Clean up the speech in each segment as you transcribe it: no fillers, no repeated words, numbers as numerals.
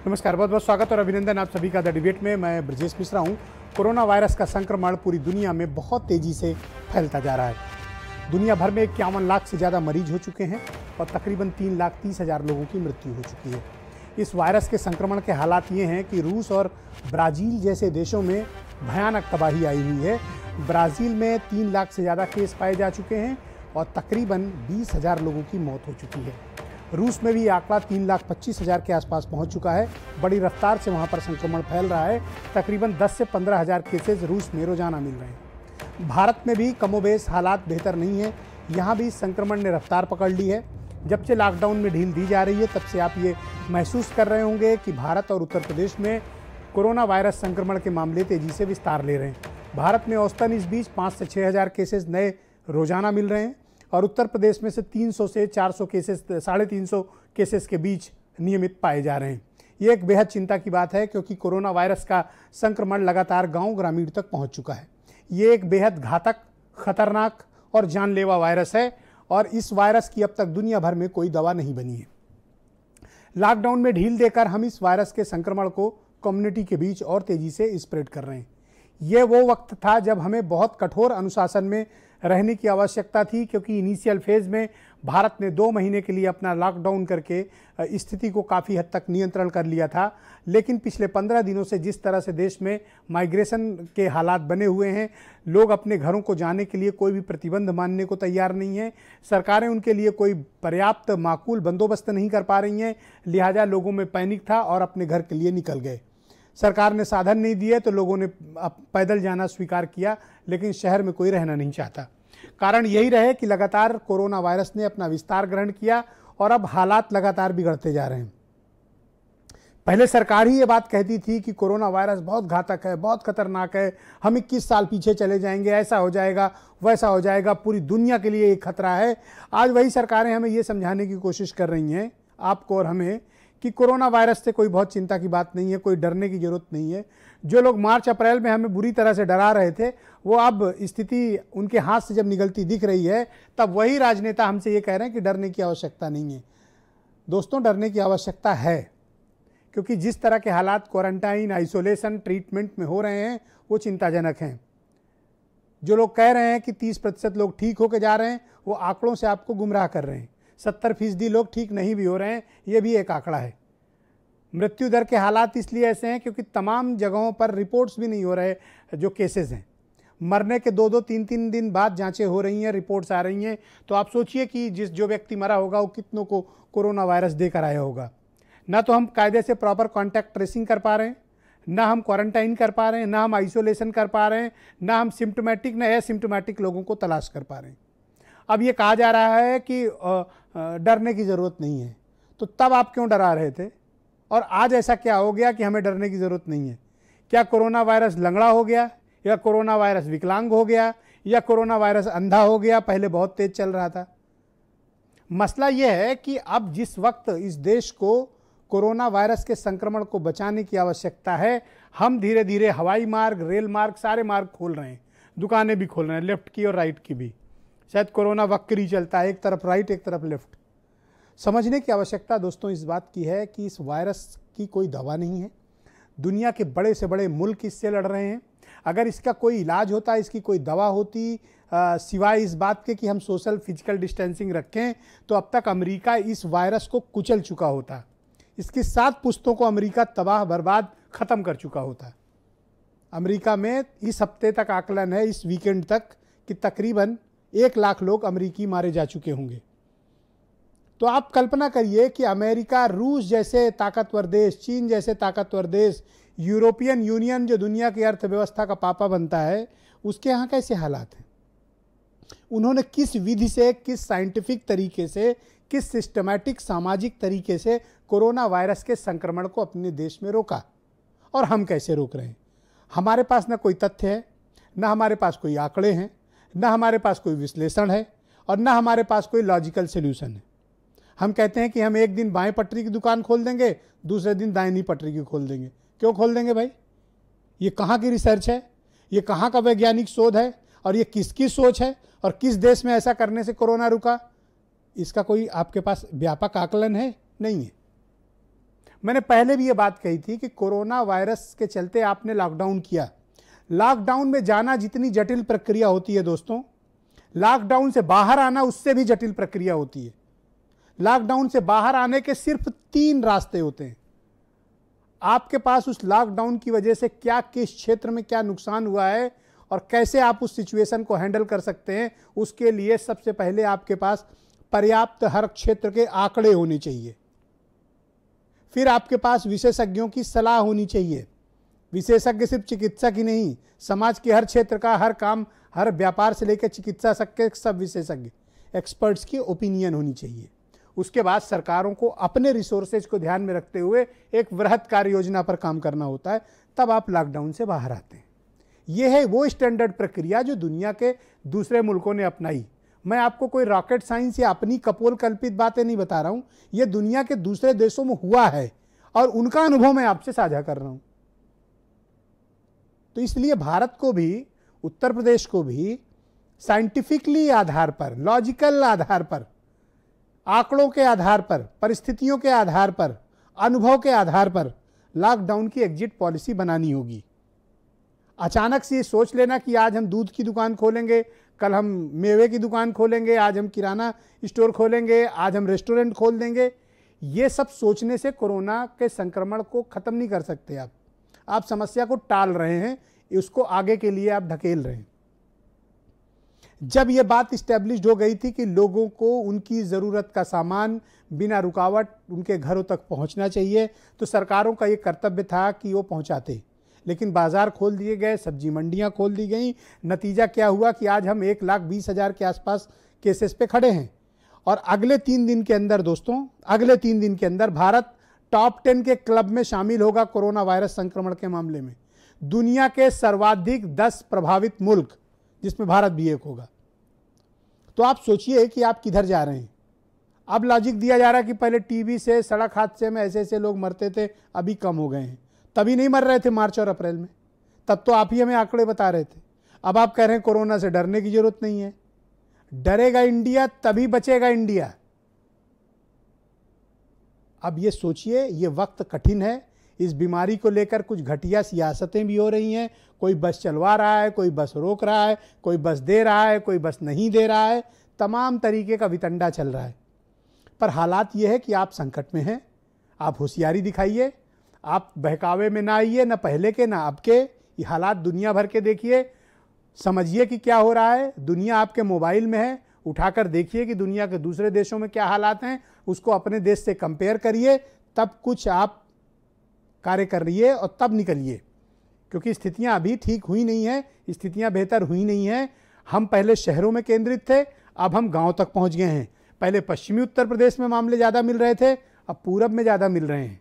नमस्कार, बहुत बहुत स्वागत और अभिनंदन आप सभी का द डिबेट में। मैं ब्रजेश मिश्रा हूँ। कोरोना वायरस का संक्रमण पूरी दुनिया में बहुत तेज़ी से फैलता जा रहा है। दुनिया भर में 51 लाख से ज़्यादा मरीज हो चुके हैं और तकरीबन 3,30,000 लोगों की मृत्यु हो चुकी है। इस वायरस के संक्रमण के हालात ये हैं कि रूस और ब्राज़ील जैसे देशों में भयानक तबाही आई हुई है। ब्राज़ील में 3 लाख से ज़्यादा केस पाए जा चुके हैं और तकरीबन 20,000 लोगों की मौत हो चुकी है। रूस में भी ये आंकड़ा 3,25,000 के आसपास पहुंच चुका है। बड़ी रफ्तार से वहां पर संक्रमण फैल रहा है। तकरीबन 10 से 15,000 केसेज रूस में रोजाना मिल रहे हैं। भारत में भी कमोबेश हालात बेहतर नहीं है। यहाँ भी संक्रमण ने रफ्तार पकड़ ली है। जब से लॉकडाउन में ढील दी जा रही है तब से आप ये महसूस कर रहे होंगे कि भारत और उत्तर प्रदेश में कोरोना वायरस संक्रमण के मामले तेजी से विस्तार ले रहे हैं। भारत में औसतन इस बीच 5 से 6,000 केसेज नए रोजाना मिल रहे हैं और उत्तर प्रदेश में से 300 से 400 केसेस 350 केसेस के बीच नियमित पाए जा रहे हैं। ये एक बेहद चिंता की बात है क्योंकि कोरोना वायरस का संक्रमण लगातार गांव ग्रामीण तक पहुंच चुका है। ये एक बेहद घातक, खतरनाक और जानलेवा वायरस है और इस वायरस की अब तक दुनिया भर में कोई दवा नहीं बनी है। लॉकडाउन में ढील देकर हम इस वायरस के संक्रमण को कम्युनिटी के बीच और तेजी से स्प्रेड कर रहे हैं। ये वो वक्त था जब हमें बहुत कठोर अनुशासन में रहने की आवश्यकता थी क्योंकि इनिशियल फेज में भारत ने 2 महीने के लिए अपना लॉकडाउन करके स्थिति को काफ़ी हद तक नियंत्रण कर लिया था। लेकिन पिछले 15 दिनों से जिस तरह से देश में माइग्रेशन के हालात बने हुए हैं, लोग अपने घरों को जाने के लिए कोई भी प्रतिबंध मानने को तैयार नहीं है। सरकारें उनके लिए कोई पर्याप्त माकूल बंदोबस्त नहीं कर पा रही हैं। लिहाजा लोगों में पैनिक था और अपने घर के लिए निकल गए। सरकार ने साधन नहीं दिए तो लोगों ने पैदल जाना स्वीकार किया, लेकिन शहर में कोई रहना नहीं चाहता। कारण यही रहे कि लगातार कोरोना वायरस ने अपना विस्तार ग्रहण किया और अब हालात लगातार बिगड़ते जा रहे हैं। पहले सरकार ही ये बात कहती थी कि कोरोना वायरस बहुत घातक है, बहुत खतरनाक है, हम 21 साल पीछे चले जाएंगे, ऐसा हो जाएगा, वैसा हो जाएगा, पूरी दुनिया के लिए एक खतरा है। आज वही सरकारें हमें ये समझाने की कोशिश कर रही हैं, आपको और हमें, कि कोरोना वायरस से कोई बहुत चिंता की बात नहीं है, कोई डरने की जरूरत नहीं है। जो लोग मार्च अप्रैल में हमें बुरी तरह से डरा रहे थे, वो अब स्थिति उनके हाथ से जब निकलती दिख रही है तब वही राजनेता हमसे ये कह रहे हैं कि डरने की आवश्यकता नहीं है। दोस्तों, डरने की आवश्यकता है क्योंकि जिस तरह के हालात क्वारंटाइन, आइसोलेशन, ट्रीटमेंट में हो रहे हैं वो चिंताजनक हैं। जो लोग कह रहे हैं कि 30% लोग ठीक होकर जा रहे हैं, वो आंकड़ों से आपको गुमराह कर रहे हैं। 70% लोग ठीक नहीं भी हो रहे हैं, ये भी एक आंकड़ा है। मृत्यु दर के हालात इसलिए ऐसे हैं क्योंकि तमाम जगहों पर रिपोर्ट्स भी नहीं हो रहे। जो केसेस हैं, मरने के 2-2, 3-3 दिन बाद जांचें हो रही हैं, रिपोर्ट्स आ रही हैं। तो आप सोचिए कि जो व्यक्ति मरा होगा वो कितनों को कोरोना वायरस देकर आया होगा। ना तो हम कायदे से प्रॉपर कॉन्टैक्ट ट्रेसिंग कर पा रहे हैं, ना हम क्वारंटाइन कर पा रहे हैं, ना हम आइसोलेशन कर पा रहे हैं, ना हम सिम्टोमेटिक ना एसिम्टोमेटिक लोगों को तलाश कर पा रहे हैं। अब ये कहा जा रहा है कि डरने की ज़रूरत नहीं है, तो तब आप क्यों डरा रहे थे और आज ऐसा क्या हो गया कि हमें डरने की ज़रूरत नहीं है? क्या कोरोना वायरस लंगड़ा हो गया, या कोरोना वायरस विकलांग हो गया, या कोरोना वायरस अंधा हो गया? पहले बहुत तेज चल रहा था। मसला यह है कि अब जिस वक्त इस देश को कोरोना वायरस के संक्रमण को बचाने की आवश्यकता है, हम धीरे धीरे हवाई मार्ग, रेल मार्ग, सारे मार्ग खोल रहे हैं, दुकानें भी खोल रहे हैं, लेफ्ट की और राइट की भी। शायद कोरोना वक्र ही चलता है, एक तरफ राइट एक तरफ लेफ्ट। समझने की आवश्यकता दोस्तों इस बात की है कि इस वायरस की कोई दवा नहीं है। दुनिया के बड़े से बड़े मुल्क इससे लड़ रहे हैं। अगर इसका कोई इलाज होता, इसकी कोई दवा होती, सिवाय इस बात के कि हम सोशल फिजिकल डिस्टेंसिंग रखें, तो अब तक अमेरिका इस वायरस को कुचल चुका होता। इसकी 7 पुश्तों को अमेरिका तबाह बर्बाद ख़त्म कर चुका होता। अमेरिका में इस हफ्ते तक आकलन है, इस वीकेंड तक, कि तकरीबन 1 लाख लोग अमेरिकी मारे जा चुके होंगे। तो आप कल्पना करिए कि अमेरिका, रूस जैसे ताकतवर देश, चीन जैसे ताकतवर देश, यूरोपियन यूनियन जो दुनिया की अर्थव्यवस्था का पापा बनता है, उसके यहाँ कैसे हालात हैं? उन्होंने किस विधि से, किस साइंटिफिक तरीके से, किस सिस्टमैटिक सामाजिक तरीके से कोरोना वायरस के संक्रमण को अपने देश में रोका, और हम कैसे रोक रहे हैं? हमारे पास ना कोई तथ्य है, ना हमारे पास कोई आंकड़े हैं, ना हमारे पास कोई विश्लेषण है, और ना हमारे पास कोई लॉजिकल सॉल्यूशन है। हम कहते हैं कि हम एक दिन बाएं पटरी की दुकान खोल देंगे, दूसरे दिन दाहिनी पटरी की खोल देंगे। क्यों खोल देंगे भाई? ये कहाँ की रिसर्च है? ये कहाँ का वैज्ञानिक शोध है? और ये किसकी सोच है? और किस देश में ऐसा करने से कोरोना रुका? इसका कोई आपके पास व्यापक आकलन है? नहीं है। मैंने पहले भी ये बात कही थी कि कोरोना वायरस के चलते आपने लॉकडाउन किया। लॉकडाउन में जाना जितनी जटिल प्रक्रिया होती है दोस्तों, लॉकडाउन से बाहर आना उससे भी जटिल प्रक्रिया होती है। लॉकडाउन से बाहर आने के सिर्फ 3 रास्ते होते हैं। आपके पास उस लॉकडाउन की वजह से क्या, किस क्षेत्र में क्या नुकसान हुआ है और कैसे आप उस सिचुएशन को हैंडल कर सकते हैं, उसके लिए सबसे पहले आपके पास पर्याप्त हर क्षेत्र के आंकड़े होने चाहिए। फिर आपके पास विशेषज्ञों की सलाह होनी चाहिए। विशेषज्ञ सिर्फ चिकित्सक ही नहीं, समाज के हर क्षेत्र का, हर काम, हर व्यापार से लेकर चिकित्सा तक के सब विशेषज्ञ, एक्सपर्ट्स की ओपिनियन होनी चाहिए। उसके बाद सरकारों को अपने रिसोर्सेज को ध्यान में रखते हुए एक वृहद कार्य योजना पर काम करना होता है, तब आप लॉकडाउन से बाहर आते हैं। यह है वो स्टैंडर्ड प्रक्रिया जो दुनिया के दूसरे मुल्कों ने अपनाई। मैं आपको कोई रॉकेट साइंस या अपनी कपोल कल्पित बातें नहीं बता रहा हूं, यह दुनिया के दूसरे देशों में हुआ है और उनका अनुभव मैं आपसे साझा कर रहा हूं। तो इसलिए भारत को भी, उत्तर प्रदेश को भी साइंटिफिकली आधार पर, लॉजिकल आधार पर, आंकड़ों के आधार पर, परिस्थितियों के आधार पर, अनुभव के आधार पर लॉकडाउन की एग्जिट पॉलिसी बनानी होगी। अचानक से ये सोच लेना कि आज हम दूध की दुकान खोलेंगे, कल हम मेवे की दुकान खोलेंगे, आज हम किराना स्टोर खोलेंगे, आज हम रेस्टोरेंट खोल देंगे, ये सब सोचने से कोरोना के संक्रमण को खत्म नहीं कर सकते। आप समस्या को टाल रहे हैं, उसको आगे के लिए आप धकेल रहे हैं। जब यह बात इस्टेब्लिश्ड हो गई थी कि लोगों को उनकी ज़रूरत का सामान बिना रुकावट उनके घरों तक पहुंचना चाहिए, तो सरकारों का ये कर्तव्य था कि वो पहुंचाते। लेकिन बाजार खोल दिए गए, सब्जी मंडियां खोल दी गई। नतीजा क्या हुआ कि आज हम 1,20,000 के आसपास केसेस पे खड़े हैं। और अगले 3 दिन के अंदर दोस्तों, अगले 3 दिन के अंदर भारत टॉप 10 के क्लब में शामिल होगा कोरोना वायरस संक्रमण के मामले में। दुनिया के सर्वाधिक 10 प्रभावित मुल्क, जिसमें भारत भी एक होगा। तो आप सोचिए कि आप किधर जा रहे हैं। अब लॉजिक दिया जा रहा है कि पहले टीबी से, सड़क हादसे में ऐसे ऐसे लोग मरते थे, अभी कम हो गए हैं। तभी नहीं मर रहे थे मार्च और अप्रैल में, तब तो आप ही हमें आंकड़े बता रहे थे। अब आप कह रहे हैं कोरोना से डरने की जरूरत नहीं है। डरेगा इंडिया तभी बचेगा इंडिया। अब ये सोचिए, ये वक्त कठिन है। इस बीमारी को लेकर कुछ घटिया सियासतें भी हो रही हैं। कोई बस चलवा रहा है, कोई बस रोक रहा है, कोई बस दे रहा है, कोई बस नहीं दे रहा है। तमाम तरीके का वितंडा चल रहा है। पर हालात ये है कि आप संकट में हैं। आप होशियारी दिखाइए, आप बहकावे में ना आइए, ना पहले के ना अब के। ये हालात दुनिया भर के देखिए, समझिए कि क्या हो रहा है। दुनिया आपके मोबाइल में है, उठाकर देखिए कि दुनिया के दूसरे देशों में क्या हालात हैं, उसको अपने देश से कंपेयर करिए, तब कुछ आप कार्य करिए और तब निकलिए। क्योंकि स्थितियां अभी ठीक हुई नहीं हैं, स्थितियां बेहतर हुई नहीं हैं। हम पहले शहरों में केंद्रित थे, अब हम गांव तक पहुंच गए हैं। पहले पश्चिमी उत्तर प्रदेश में मामले ज़्यादा मिल रहे थे, अब पूरब में ज़्यादा मिल रहे हैं।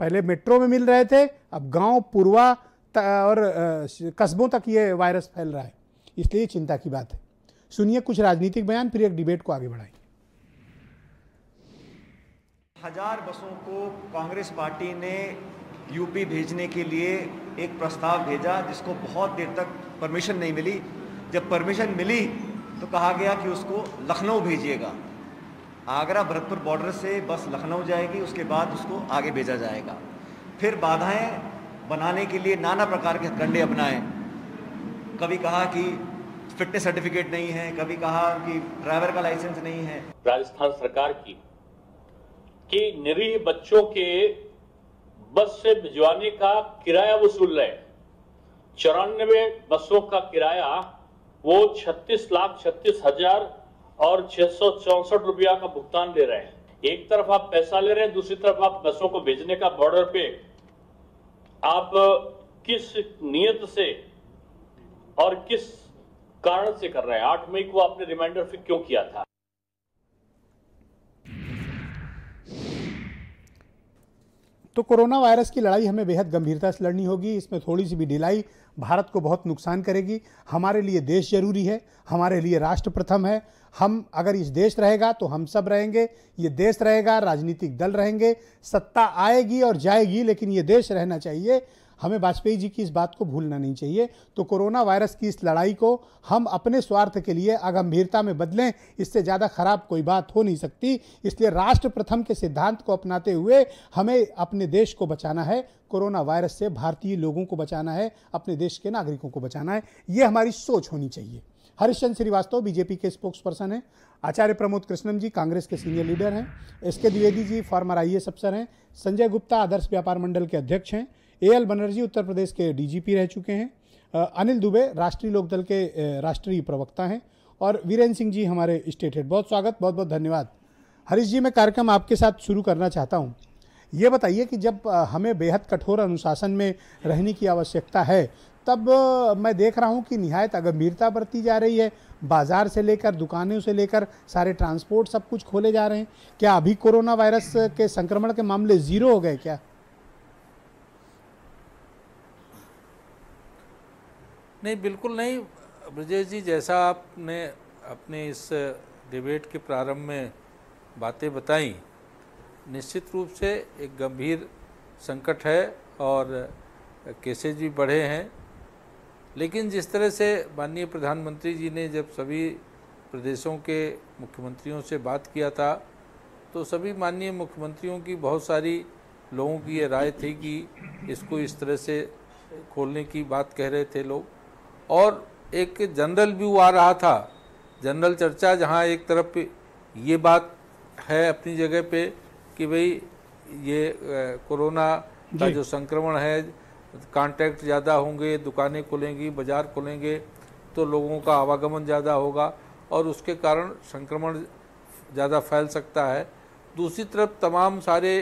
पहले मेट्रो में मिल रहे थे, अब गांव, पूर्वा और कस्बों तक ये वायरस फैल रहा है। इसलिए चिंता की बात है। सुनिए कुछ राजनीतिक बयान, फिर एक डिबेट को आगे बढ़ाएंगे। 1000 बसों को कांग्रेस पार्टी ने यूपी भेजने के लिए एक प्रस्ताव भेजा, जिसको बहुत देर तक परमिशन नहीं मिली। जब परमिशन मिली तो कहा गया कि उसको लखनऊ भेजिएगा। आगरा भरतपुर बॉर्डर से बस लखनऊ जाएगी, उसके बाद उसको आगे भेजा जाएगा। फिर बाधाएं बनाने के लिए नाना प्रकार के हथकंडे अपनाए। कभी कहा कि फिटनेस सर्टिफिकेट नहीं है, कभी कहा कि ड्राइवर का लाइसेंस नहीं है। राजस्थान सरकार की कि निरीह बच्चों के बस से भिजवाने का किराया वसूल रहे। 94 बसों का किराया वो 36,36,000 और 664 रुपया का भुगतान ले रहे हैं। एक तरफ आप पैसा ले रहे हैं, दूसरी तरफ आप बसों को भेजने का बॉर्डर पे आप किस नियत से और किस कारण से कर रहे हैं? 8 मई को आपने रिमाइंडर फिर क्यों किया था? तो कोरोना वायरस की लड़ाई हमें बेहद गंभीरता से लड़नी होगी। इसमें थोड़ी सी भी ढिलाई भारत को बहुत नुकसान करेगी। हमारे लिए देश जरूरी है, हमारे लिए राष्ट्र प्रथम है। हम अगर इस देश रहेगा तो हम सब रहेंगे, ये देश रहेगा, राजनीतिक दल रहेंगे, सत्ता आएगी और जाएगी, लेकिन ये देश रहना चाहिए। हमें वाजपेयी जी की इस बात को भूलना नहीं चाहिए। तो कोरोना वायरस की इस लड़ाई को हम अपने स्वार्थ के लिए अगंभीरता में बदलें, इससे ज़्यादा खराब कोई बात हो नहीं सकती। इसलिए राष्ट्र प्रथम के सिद्धांत को अपनाते हुए हमें अपने देश को बचाना है, कोरोना वायरस से भारतीय लोगों को बचाना है, अपने देश के नागरिकों को बचाना है। ये हमारी सोच होनी चाहिए। हरिश्चंद्र श्रीवास्तव बीजेपी के स्पोक्स पर्सन हैं, आचार्य प्रमोद कृष्णन जी कांग्रेस के सीनियर लीडर हैं, SK Dwivedi ji farmer IAS अफसर हैं, संजय गुप्ता आदर्श व्यापार मंडल के अध्यक्ष हैं, AL बनर्जी उत्तर प्रदेश के DGP रह चुके हैं, अनिल दुबे राष्ट्रीय लोकदल के राष्ट्रीय प्रवक्ता हैं और वीरेंद्र सिंह जी हमारे स्टेट हेड। बहुत स्वागत, बहुत बहुत धन्यवाद। हरीश जी, मैं कार्यक्रम आपके साथ शुरू करना चाहता हूँ। ये बताइए कि जब हमें बेहद कठोर अनुशासन में रहने की आवश्यकता है, तब मैं देख रहा हूँ कि निहायत अगंभीरता बरती जा रही है। बाजार से लेकर दुकानों से लेकर सारे ट्रांसपोर्ट सब कुछ खोले जा रहे हैं। क्या अभी कोरोना वायरस के संक्रमण के मामले 0 हो गए क्या? नहीं, बिल्कुल नहीं ब्रजेश जी, जैसा आपने अपने इस डिबेट के प्रारंभ में बातें बताई, निश्चित रूप से एक गंभीर संकट है और केसेज भी बढ़े हैं। लेकिन जिस तरह से माननीय प्रधानमंत्री जी ने जब सभी प्रदेशों के मुख्यमंत्रियों से बात किया था, तो सभी माननीय मुख्यमंत्रियों की बहुत सारी लोगों की ये राय थी कि इसको इस तरह से खोलने की बात कह रहे थे लोग। और एक जनरल व्यू आ रहा था, जनरल चर्चा, जहाँ एक तरफ ये बात है अपनी जगह पे कि भाई ये कोरोना का जो संक्रमण है, कांटेक्ट ज़्यादा होंगे, दुकानें खुलेंगी, बाज़ार खुलेंगे तो लोगों का आवागमन ज़्यादा होगा और उसके कारण संक्रमण ज़्यादा फैल सकता है। दूसरी तरफ तमाम सारे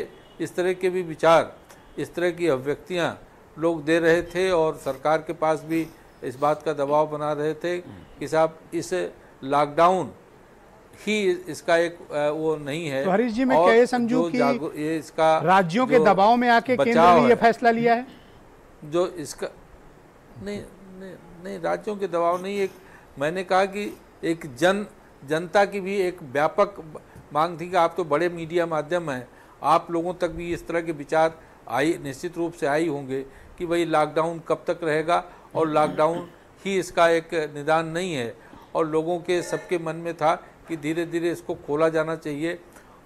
इस तरह के भी विचार, इस तरह की अभिव्यक्तियाँ लोग दे रहे थे और सरकार के पास भी इस बात का दबाव बना रहे थे कि साहब इस लॉकडाउन ही इसका एक वो नहीं है। तो हरीश जी, मैं क्या ये समझूं कि ये इसका राज्यों के दबाव में आके केंद्र ने ये फैसला लिया है? जो इसका नहीं, राज्यों के दबाव नहीं, एक मैंने कहा कि एक जनता की भी एक व्यापक मांग थी कि आप तो बड़े मीडिया माध्यम हैं, आप लोगों तक भी इस तरह के विचार निश्चित रूप से आई होंगे कि भाई लॉकडाउन कब तक रहेगा और लॉकडाउन ही इसका एक निदान नहीं है। और लोगों के सबके मन में था कि धीरे धीरे इसको खोला जाना चाहिए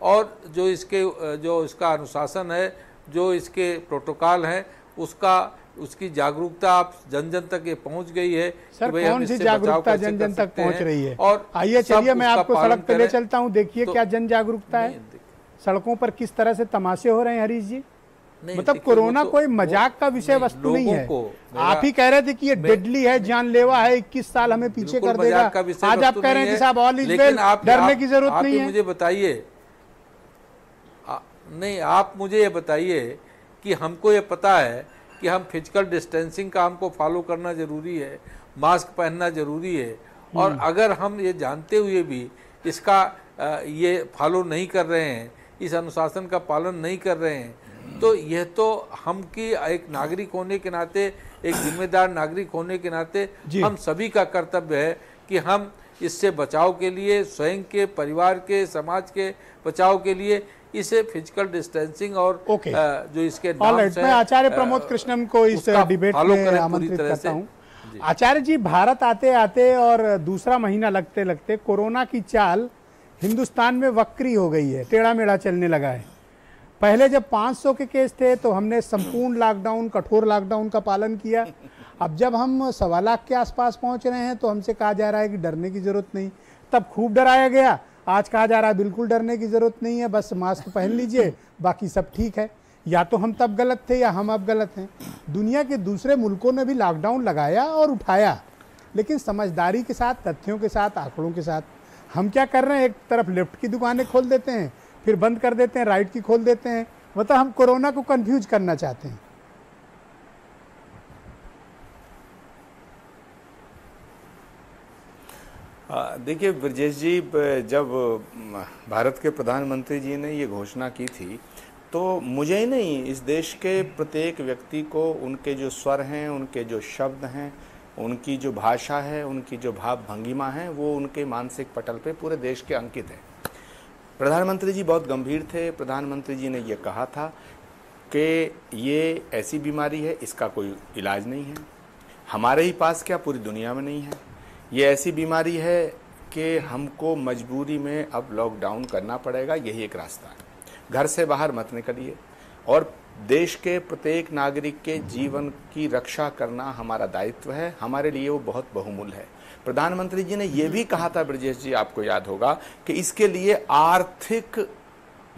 और जो इसका अनुशासन है, जो इसके प्रोटोकॉल हैं, उसकी जागरूकता आप जन जन तक ये पहुंच गई है। सर, कौन सी जागरूकता जन जन तक पहुंच रही है? और आइए चलिए मैं आपको सड़क पे ले चलता हूं, देखिए क्या जन जागरूकता है। सड़कों पर किस तरह से तमाशे हो रहे हैं हरीश जी। मतलब कोरोना कोई मजाक का विषय वस्तु नहीं है। आप ही कह रहे थे कि ये डेडली है, जानलेवा है, 21 साल हमें पीछे कर देगा। आज आप कह रहे हैं कि साहब ऑल इज वेल, डरने की जरूरत नहीं है। मुझे बताइए, नहीं, आप मुझे ये बताइए कि हमको ये पता है कि हम फिजिकल डिस्टेंसिंग का हमको फॉलो करना जरूरी है, मास्क पहनना जरूरी है, और अगर हम ये जानते हुए भी इसका ये फॉलो नहीं कर रहे हैं, इस अनुशासन का पालन नहीं कर रहे हैं, तो यह तो हम की एक नागरिक होने के नाते, एक जिम्मेदार नागरिक होने के नाते हम सभी का कर्तव्य है कि हम इससे बचाव के लिए, स्वयं के, परिवार के, समाज के बचाव के लिए इसे फिजिकल डिस्टेंसिंग और जो इसके नॉर्म्स हैं, मैं आचार्य प्रमोद कृष्णन को इस डिबेट में आमंत्रित करता हूं। आचार्य जी, भारत आते आते और दूसरा महीना लगते लगते कोरोना की चाल हिंदुस्तान में वक्री हो गई है, टेढ़ा मेढ़ा चलने लगा है। पहले जब 500 के केस थे तो हमने संपूर्ण लॉकडाउन, कठोर लॉकडाउन का पालन किया। अब जब हम 1.25 लाख के आसपास पहुंच रहे हैं तो हमसे कहा जा रहा है कि डरने की जरूरत नहीं। तब खूब डराया गया, आज कहा जा रहा है बिल्कुल डरने की जरूरत नहीं है, बस मास्क पहन लीजिए, बाकी सब ठीक है। या तो हम तब गलत थे या हम अब गलत हैं। दुनिया के दूसरे मुल्कों ने भी लॉकडाउन लगाया और उठाया, लेकिन समझदारी के साथ, तथ्यों के साथ, आंकड़ों के साथ। हम क्या कर रहे हैं, एक तरफ लेफ्ट की दुकानें खोल देते हैं, फिर बंद कर देते हैं, राइट की खोल देते हैं। मतलब हम कोरोना को कंफ्यूज करना चाहते हैं। देखिए ब्रजेश जी, जब भारत के प्रधानमंत्री जी ने ये घोषणा की थी तो मुझे ही नहीं, इस देश के प्रत्येक व्यक्ति को उनके जो स्वर हैं, उनके जो शब्द हैं, उनकी जो भाषा है, उनकी जो भाव भंगिमा है, वो उनके मानसिक पटल पे पूरे देश के अंकित है। प्रधानमंत्री जी बहुत गंभीर थे। प्रधानमंत्री जी ने ये कहा था कि ये ऐसी बीमारी है, इसका कोई इलाज नहीं है, हमारे ही पास क्या पूरी दुनिया में नहीं है। ये ऐसी बीमारी है कि हमको मजबूरी में अब लॉकडाउन करना पड़ेगा, यही एक रास्ता है। घर से बाहर मत निकलिए और देश के प्रत्येक नागरिक के जीवन की रक्षा करना हमारा दायित्व है, हमारे लिए वो बहुत बहुमूल्य है। प्रधानमंत्री जी ने ये भी कहा था ब्रजेश जी, आपको याद होगा, कि इसके लिए आर्थिक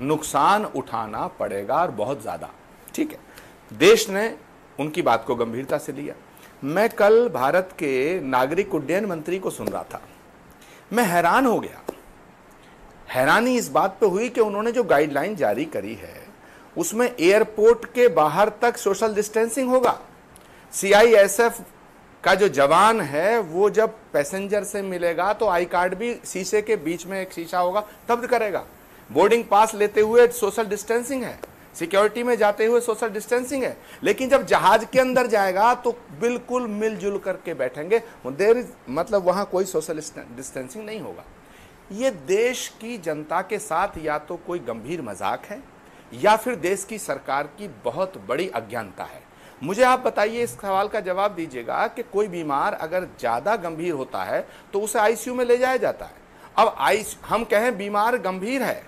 नुकसान उठाना पड़ेगा और बहुत ज़्यादा। ठीक है, देश ने उनकी बात को गंभीरता से लिया। मैं कल भारत के नागरिक उड्डयन मंत्री को सुन रहा था, मैं हैरान हो गया। हैरानी इस बात पे हुई कि उन्होंने जो गाइडलाइन जारी करी है उसमें एयरपोर्ट के बाहर तक सोशल डिस्टेंसिंग होगा। CISF का जो जवान है वो जब पैसेंजर से मिलेगा तो आई कार्ड भी शीशे के बीच में एक शीशा होगा तब करेगा। बोर्डिंग पास लेते हुए सोशल डिस्टेंसिंग है, सिक्योरिटी में जाते हुए सोशल डिस्टेंसिंग है, लेकिन जब जहाज के अंदर जाएगा तो बिल्कुल मिलजुल करके बैठेंगे। मतलब वहां कोई सोशल डिस्टेंसिंग नहीं होगा। ये देश की जनता के साथ या तो कोई गंभीर मजाक है या फिर देश की सरकार की बहुत बड़ी अज्ञानता है। मुझे आप बताइए, इस सवाल का जवाब दीजिएगा कि कोई बीमार अगर ज़्यादा गंभीर होता है तो उसे ICU में ले जाया जाता है। अब हम कहें बीमार गंभीर है,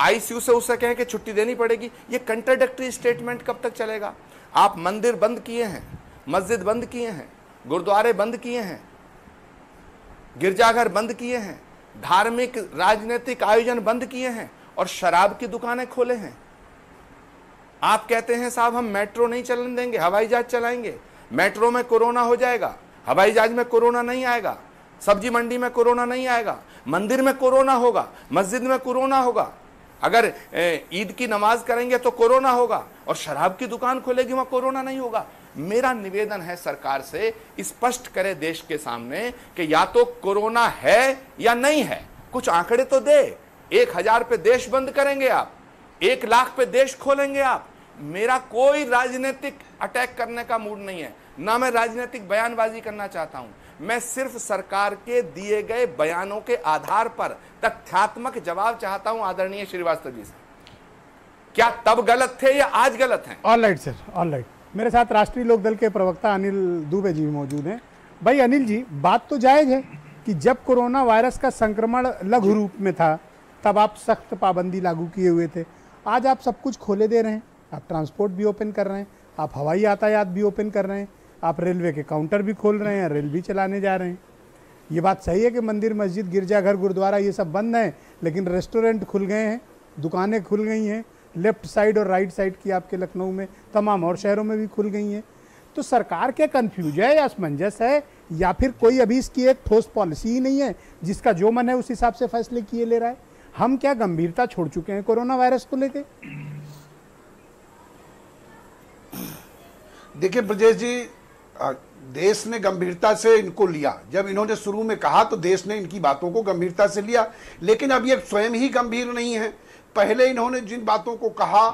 ICU से उसे कहें कि छुट्टी देनी पड़ेगी, ये कंट्राडिक्टरी स्टेटमेंट कब तक चलेगा? आप मंदिर बंद किए हैं, मस्जिद बंद किए हैं, गुरुद्वारे बंद किए हैं, गिरजाघर बंद किए हैं, धार्मिक राजनीतिक आयोजन बंद किए हैं और शराब की दुकानें खोले हैं। आप कहते हैं साहब हम मेट्रो नहीं चलने देंगे, हवाई जहाज चलाएंगे, मेट्रो में कोरोना हो जाएगा, हवाई जहाज में कोरोना नहीं आएगा, सब्जी मंडी में कोरोना नहीं आएगा, मंदिर में कोरोना होगा, मस्जिद में कोरोना होगा, अगर ईद की नमाज करेंगे तो कोरोना होगा और शराब की दुकान खोलेगी वहां कोरोना नहीं होगा। मेरा निवेदन है सरकार से, स्पष्ट करे देश के सामने कि या तो कोरोना है या नहीं है, कुछ आंकड़े तो दे। 1000 पे देश बंद करेंगे आप, 1 लाख पे देश खोलेंगे आप। मेरा कोई राजनीतिक अटैक करने का मूड नहीं है, ना मैं राजनीतिक बयानबाजी करना चाहता हूं। मैं सिर्फ सरकार के दिए गए बयानों के आधार पर तथ्यात्मक जवाब चाहता हूं आदरणीय श्रीवास्तव जी से। क्या तब गलत थे या आज गलत हैं? All right sir, all right. मेरे साथ राष्ट्रीय लोकदल के प्रवक्ता अनिल दुबे जी मौजूद हैं। भाई अनिल जी, बात तो जायज़ है कि जब कोरोना वायरस का संक्रमण लघु रूप में था तब आप सख्त पाबंदी लागू किए हुए थे। आज आप सब कुछ खोले दे रहे हैं, आप ट्रांसपोर्ट भी ओपन कर रहे हैं, आप हवाई यातायात भी ओपन कर रहे हैं, आप रेलवे के काउंटर भी खोल रहे हैं, रेल भी चलाने जा रहे हैं। ये बात सही है कि मंदिर, मस्जिद, गिरजाघर, गुरुद्वारा ये सब बंद हैं, लेकिन रेस्टोरेंट खुल गए हैं, दुकानें खुल गई हैं, लेफ्ट साइड और राइट साइड की आपके लखनऊ में, तमाम और शहरों में भी खुल गई हैं। तो सरकार क्या कन्फ्यूज है या असमंजस है, या फिर कोई अभी इसकी एक ठोस पॉलिसी ही नहीं है, जिसका जो मन है उस हिसाब से फैसले किए ले रहा है? हम क्या गंभीरता छोड़ चुके हैं कोरोना वायरस को लेके? देखिए ब्रजेश जी, देश ने गंभीरता से इनको लिया। जब इन्होंने शुरू में कहा तो देश ने इनकी बातों को गंभीरता से लिया, लेकिन अब ये स्वयं ही गंभीर नहीं है। पहले इन्होंने जिन बातों को कहा,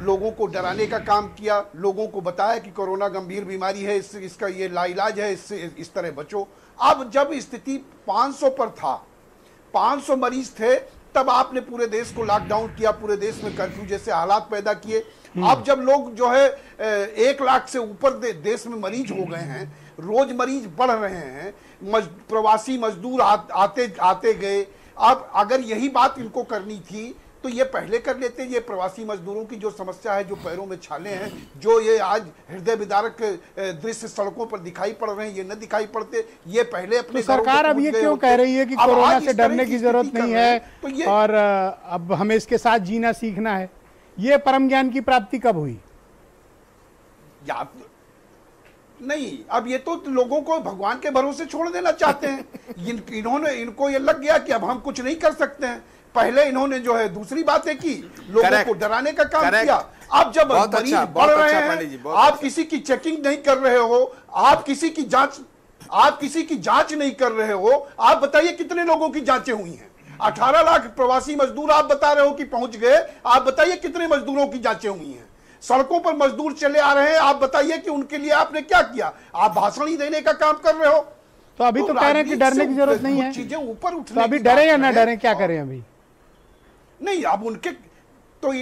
लोगों को डराने का काम किया, लोगों को बताया कि कोरोना गंभीर बीमारी है, इसका ये लाइलाज है, इससे इस तरह बचो। अब जब स्थिति 500 पर था, 500 मरीज थे, तब आपने पूरे देश को लॉकडाउन किया, पूरे देश में कर्फ्यू जैसे हालात पैदा किए। अब जब लोग जो है 1 लाख से ऊपर देश में मरीज हो गए हैं, रोज मरीज बढ़ रहे हैं, प्रवासी मजदूर आते गए। अब अगर यही बात इनको करनी थी तो ये पहले कर लेते। ये प्रवासी मजदूरों की जो समस्या है, जो पैरों में छाले हैं, जो ये आज हृदय विदारक दृश्य सड़कों पर दिखाई पड़ रहे हैं, ये न दिखाई पड़ते। ये पहले अपने तो सरकार अब ये क्यों कह रही है कि कोरोना से डरने की जरूरत नहीं है तो और अब हमें इसके साथ जीना सीखना है? ये परम ज्ञान की प्राप्ति कब हुई? या नहीं, अब ये तो लोगों को भगवान के भरोसे छोड़ देना चाहते हैं। इनको ये लग गया कि अब हम कुछ नहीं कर सकते हैं। पहले इन्होंने जो है दूसरी बातें की, लोगों को डराने का काम किया। अब जब मरीज बढ़ रहे हैं, आप किसी की चेकिंग नहीं कर रहे हो, आप किसी की जांच नहीं कर रहे हो। आप बताइए कितने लोगों की जांचें हुई हैं? 18 लाख प्रवासी मजदूर आप बता रहे हो कि पहुंच गए। आप बताइए कितने मजदूरों की जांचें हुई हैं? सड़कों पर मजदूर चले आ रहे हैं, आप बताइए कि उनके लिए आपने क्या किया? आप भाषण ही देने का काम कर रहे हो। तो अभी तो कह रहे हैं कि डरने की जरूरत नहीं है, चीजें ऊपर उठने। तो अभी डरे या ना डरे, क्या करें अभी? नहीं, अब उनके तो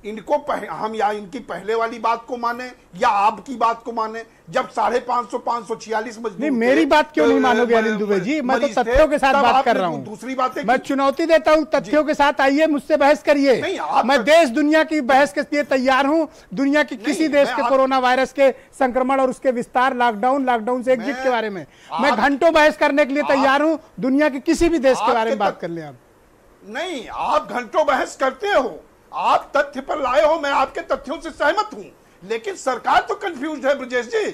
इनको हम या इनकी पहले वाली बात को माने या आपकी बात को माने, जब 550 546 मजदूर नहीं, मेरी बात क्यों नहीं मानोगे अनिल दुबे जी? मैं तो तथ्यों के साथ बात कर रहा हूँ। दूसरी बात मैं चुनौती देता हूँ, तथ्यों के साथ आइए, मुझसे बहस करिए। मैं देश दुनिया की बहस के लिए तैयार हूँ। दुनिया के किसी देश के कोरोना वायरस के संक्रमण और उसके विस्तार, लॉकडाउन से एग्जिट के बारे में मैं घंटों बहस करने के लिए तैयार हूँ। दुनिया के किसी भी देश के बारे में बात कर ले आप। नहीं, आप घंटों बहस करते हो, आप तथ्य पर लाए हो, मैं आपके तथ्यों से सहमत हूं, लेकिन सरकार तो कंफ्यूज है ब्रजेश जी।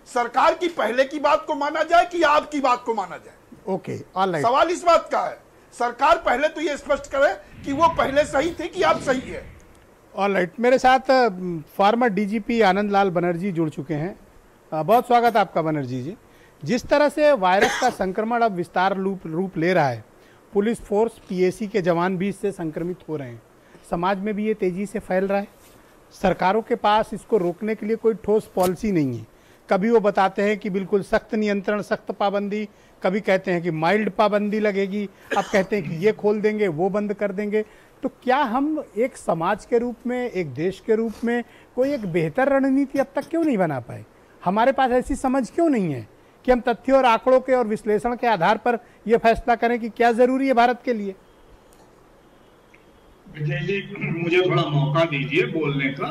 सरकार की पहले की बात को माना जाए कि आपकी बात को माना जाए? Okay, alright. सवाल इस बात का है, सरकार पहले तो ये स्पष्ट करे कि वो पहले सही थे कि आप सही है। ऑलराइट, मेरे साथ फॉर्मर डीजीपी आनंद लाल बनर्जी जुड़ चुके हैं। बहुत स्वागत आपका बनर्जी जी। जिस तरह से वायरस का संक्रमण अब विस्तार रूप ले रहा है, पुलिस फोर्स, पीएसी के जवान भी इससे संक्रमित हो रहे हैं, समाज में भी ये तेजी से फैल रहा है। सरकारों के पास इसको रोकने के लिए कोई ठोस पॉलिसी नहीं है। कभी वो बताते हैं कि बिल्कुल सख्त नियंत्रण, सख्त पाबंदी, कभी कहते हैं कि माइल्ड पाबंदी लगेगी, अब कहते हैं कि ये खोल देंगे, वो बंद कर देंगे। तो क्या हम एक समाज के रूप में, एक देश के रूप में कोई एक बेहतर रणनीति अब तक क्यों नहीं बना पाए? हमारे पास ऐसी समझ क्यों नहीं है कि हम तथ्यों और आंकड़ों के और विश्लेषण के आधार पर यह फैसला करें कि क्या जरूरी है भारत के लिए? विजय जी, मुझे थोड़ा मौका दीजिए बोलने का,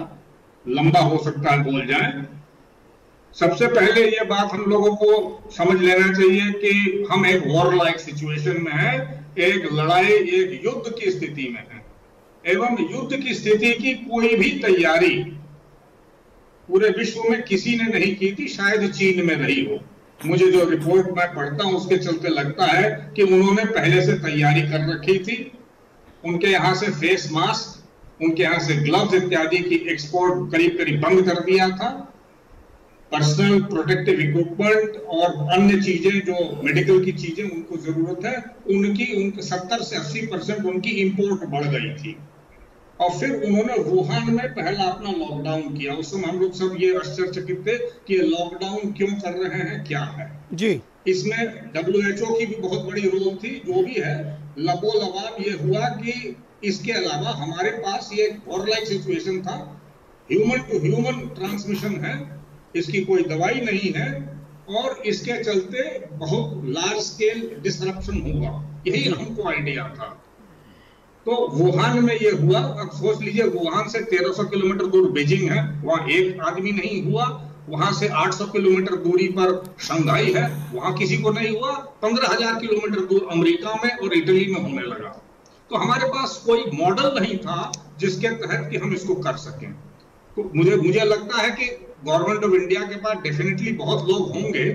लंबा हो सकता है बोल जाए। सबसे पहले ये बात हम लोगों को समझ लेना चाहिए कि हम एक वॉर लाइक सिचुएशन में है, एक लड़ाई, एक युद्ध की स्थिति में है, एवं युद्ध की स्थिति की कोई भी तैयारी पूरे विश्व में किसी ने नहीं की थी, शायद चीन में रही हो। मुझे जो रिपोर्ट मैं पढ़ता हूं उसके चलते लगता है कि उन्होंने पहले से तैयारी कर रखी थी। उनके यहां से फेस मास्क, उनके यहां से ग्लव्स इत्यादि की एक्सपोर्ट करीब करीब बंद कर दिया था। पर्सनल प्रोटेक्टिव इक्विपमेंट और अन्य चीजें जो मेडिकल की चीजें उनको जरूरत है, उनकी 70 से 80% उनकी इंपोर्ट बढ़ गई थी। और फिर उन्होंने वुहान में पहला अपना लॉकडाउन किया। उस समय हम लोग सब ये आश्चर्यचकित थे कि ये लॉकडाउन क्यों कर रहे हैं, क्या है जी। इसमें WHO की भी बहुत बड़ी रोल थी। जो भी है, लबोलबाब ये हुआ कि इसके अलावा हमारे पास ये वॉर लाइक सिचुएशन था, ह्यूमन टू ह्यूमन ट्रांसमिशन है, इसकी कोई दवाई नहीं है और इसके चलते बहुत लार्ज स्केल डिसरप्शन होगा, यही हमको आइडिया था। तो वुहान में ये हुआ। अब सोच लीजिए, वुहान से 1300 किलोमीटर दूर बीजिंग है, वहां एक आदमी नहीं हुआ। वहां से 800 किलोमीटर दूरी पर शंघाई है, वहां किसी को नहीं हुआ। 15,000 किलोमीटर दूर अमेरिका में और इटली में होने लगा। तो हमारे पास कोई मॉडल नहीं था जिसके तहत कि हम इसको कर सकें। तो मुझे लगता है कि गवर्नमेंट ऑफ इंडिया के पास डेफिनेटली बहुत लोग होंगे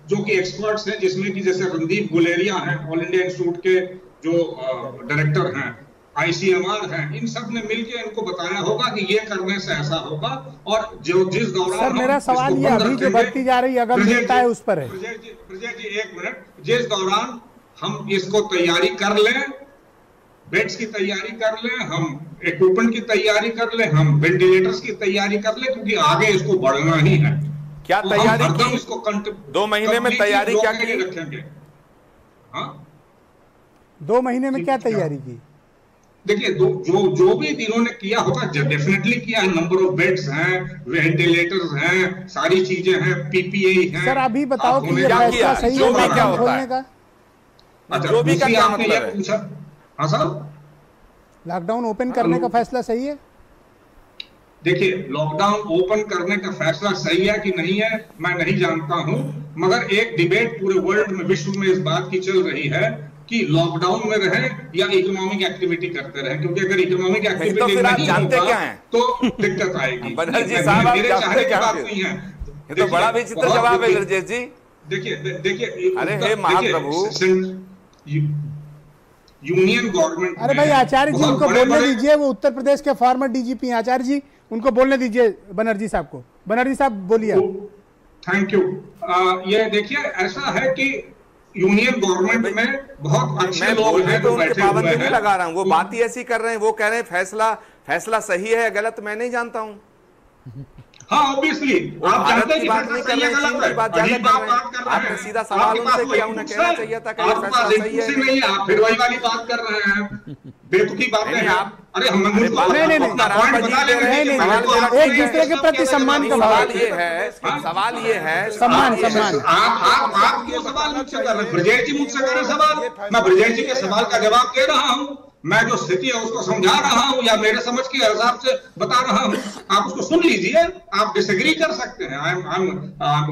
जो कि एक्सपर्ट्स हैं, जिसमें कि जैसे रणदीप गुलेरिया हैं, ऑल इंडिया इंस्टीट्यूट के जो डायरेक्टर हैं, ICMR हैं, इन सब ने मिलकर इनको बताया होगा कि ये करने से ऐसा होगा। और जो जिस दौरान सर, मेरा सवाल ये अभी जो बढ़ती जा रही अगमचिंता है उस पर है। प्रजय जी एक मिनट, जिस दौरान हम इसको तैयारी कर लें, बेड्स की तैयारी कर लें, हम इक्विपमेंट की तैयारी कर लें, हम वेंटिलेटर्स की तैयारी कर लें, क्योंकि आगे इसको बढ़ना ही है। क्या तो तैयारी हम की? इसको 2 महीने में तैयारी क्या की? रखेंगे। हाँ, 2 महीने में क्या तैयारी की? देखिए, जो भी इन्होंने किया होगा, डेफिनेटली किया है। नंबर ऑफ बेड्स हैं, वेंटिलेटर्स हैं, सारी चीजें हैं, PPE हैं। सर, अभी बताओ कि ये फैसला सही है लॉकडाउन खोलने का? अच्छा, जो भी का क्या आपने मतलब ये है? पूछा। हाँ सर, लॉकडाउन ओपन करने का फैसला सही है? देखिए, लॉकडाउन ओपन करने का फैसला सही है कि नहीं है मैं नहीं जानता हूं, मगर एक डिबेट पूरे वर्ल्ड में, विश्व में इस बात की चल रही है कि लॉकडाउन में रहे या इकोनॉमिक एक्टिविटी करते रहे, क्योंकि अगर इकोनॉमिक एक्टिविटी तो फिर आप नहीं जानते होगा क्या हैं? तो दिक्कत आएगी। बनर्जी साहब, आप मेरे जानते चाहने की क्या बात हैं? नहीं है। ये तो बड़ा विचित्र जवाब है ब्रजेश जी। देखिए, अरे हे महाप्रभु, यूनियन गवर्नमेंट। अरे भाई, आचार्य जी उनको बोलने दीजिए, वो उत्तर प्रदेश के फॉर्मर डीजीपी हैं। आचार्य जी उनको बोलने दीजिए, बनर्जी साहब को। बनर्जी साहब बोलिए। Thank you. ये देखिए, ऐसा है कि यूनियन गवर्नमेंट में बहुत अच्छे लोग हैं तो जो उनके बैठे पाबंदी हुए नहीं हैं। लगा रहा हूँ, वो बात ही ऐसी कर रहे हैं। वो कह रहे हैं फैसला सही है या गलत, मैं नहीं जानता हूँ। हाँ, ऑब्वियसली आप जानते हैं कि बात नहीं कर रहे हैं, चीन की बात ज्यादा कर रहे हैं। आपने सीधा सवाल उनसे किया, उन्हें कहना चाहिए था कि ये फैसला सही है। नहीं, आप फिर वही वाली बात कर रहे हैं। बेतुकी बातें हैं। अरे हम नहीं, एक दूसरे के प्रति सम्मान का भाव। सवाल ये है सम्मान। आप क्यों सवाल मुझसे कर रहे हैं? ब्रजेश जी मुझसे करें सवाल, मैं ब्रजेश जी के सवाल का जवाब दे रहा हूँ। मैं जो स्थिति है उसको समझा रहा हूँ या मेरे समझ के हिसाब से बता रहा हूँ, आप उसको सुन लीजिए। आप डिसएग्री कर सकते हैं, I am